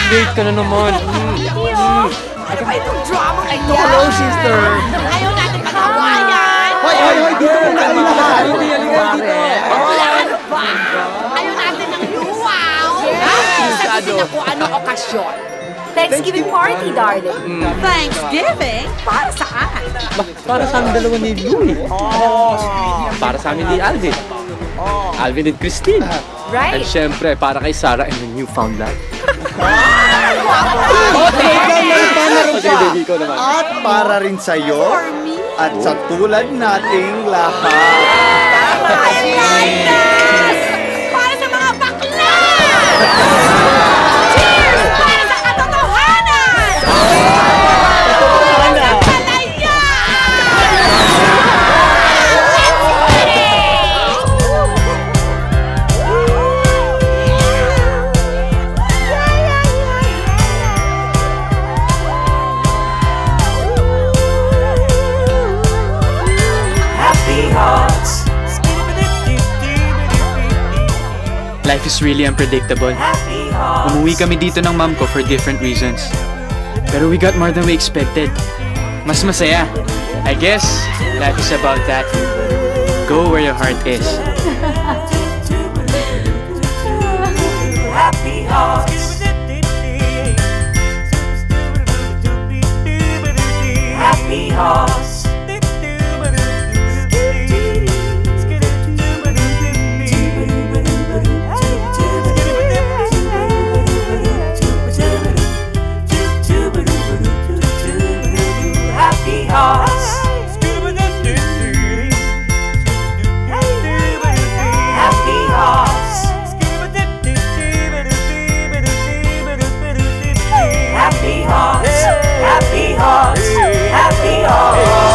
Late ka na naman. Ano ba itong drama na yan? Hello, sister. Ayaw natin pag-awayan! Hoy, dito muna kayo lahat. Bakla, ano ba? Ayaw natin ng luwaw! Sagutin na kung anong okasyon. Thanksgiving party, darling. Thanksgiving? Para saan? Para sa amin dalawa ni Louie. Para sa amin ni Alvin. Alvin and Christine. Right. At syempre, para kay Sarah and the newfound love. Sige, ikaw naman. At para rin sa'yo. At sa tulad nating lahat. Para sa mga bakla! Cheers! Para sa katotohanan! Para sa palaya! Life is really unpredictable. Umuwi kami dito ng mom ko for different reasons. Pero we got more than we expected. Mas masaya. I guess, life is about that. Go where your heart is. Happy hearts. Happy hearts. Happy hearts. Happy hearts. Happy hearts. Happy hearts. Happy hearts.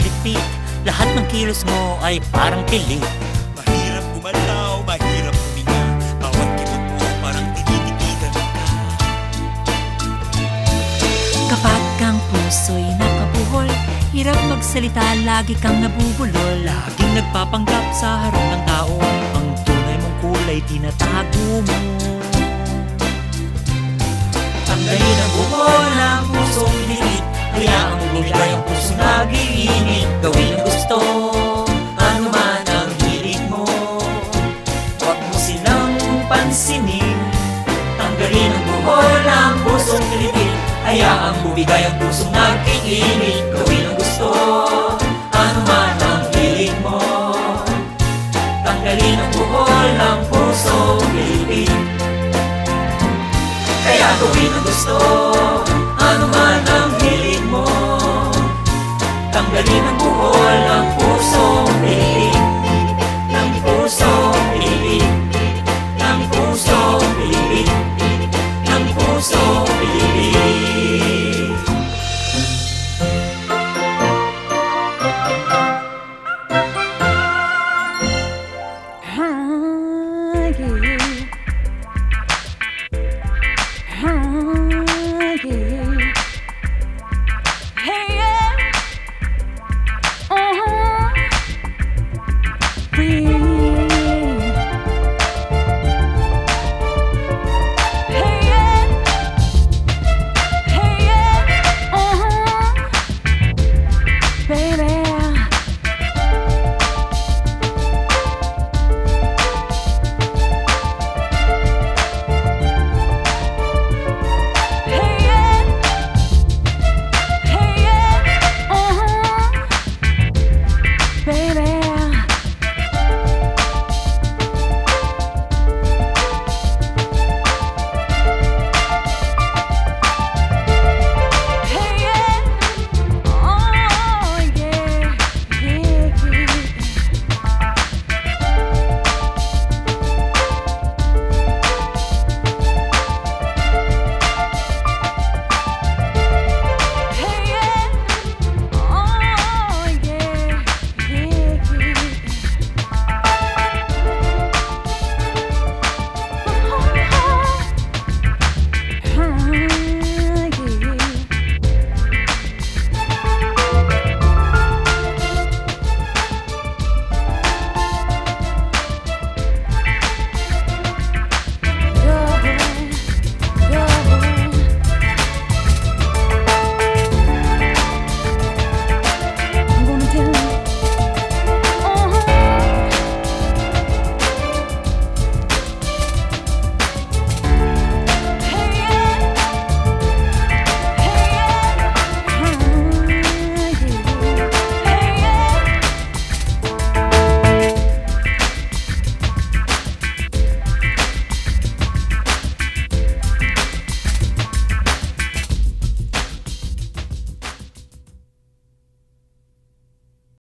humihigpit. Lahat ng kilos mo ay parang pilit. Mahirap gumalaw, mahirap huminga. Bawat kitot mo parang tinititigan ka. Kapag kang puso'y nakabuhol, hirap magsalita, lagi kang nabubulol. Laging nagpapanggap sa harap ng tao, ang tunay mong kulay tinatago mo. Tanggalin ang buhol ng pusong liit, hayaan mo bumigay ang pusong nag-iinit. Gawin ang gusto, ano man ang hilig mo, huwag mo silang pansinin. Tanggalin ang buhol ng pusong liit, hayaan mo bumigay ang pusong nag-iinit. Gawin ang gusto, ano man ang hilig mo. Tanggalin ang buhol ng pusong liit, kaya gawin ang gusto, ano man ang hilig mo. Tanggalin ang buhol ng pusong liit, ng pusong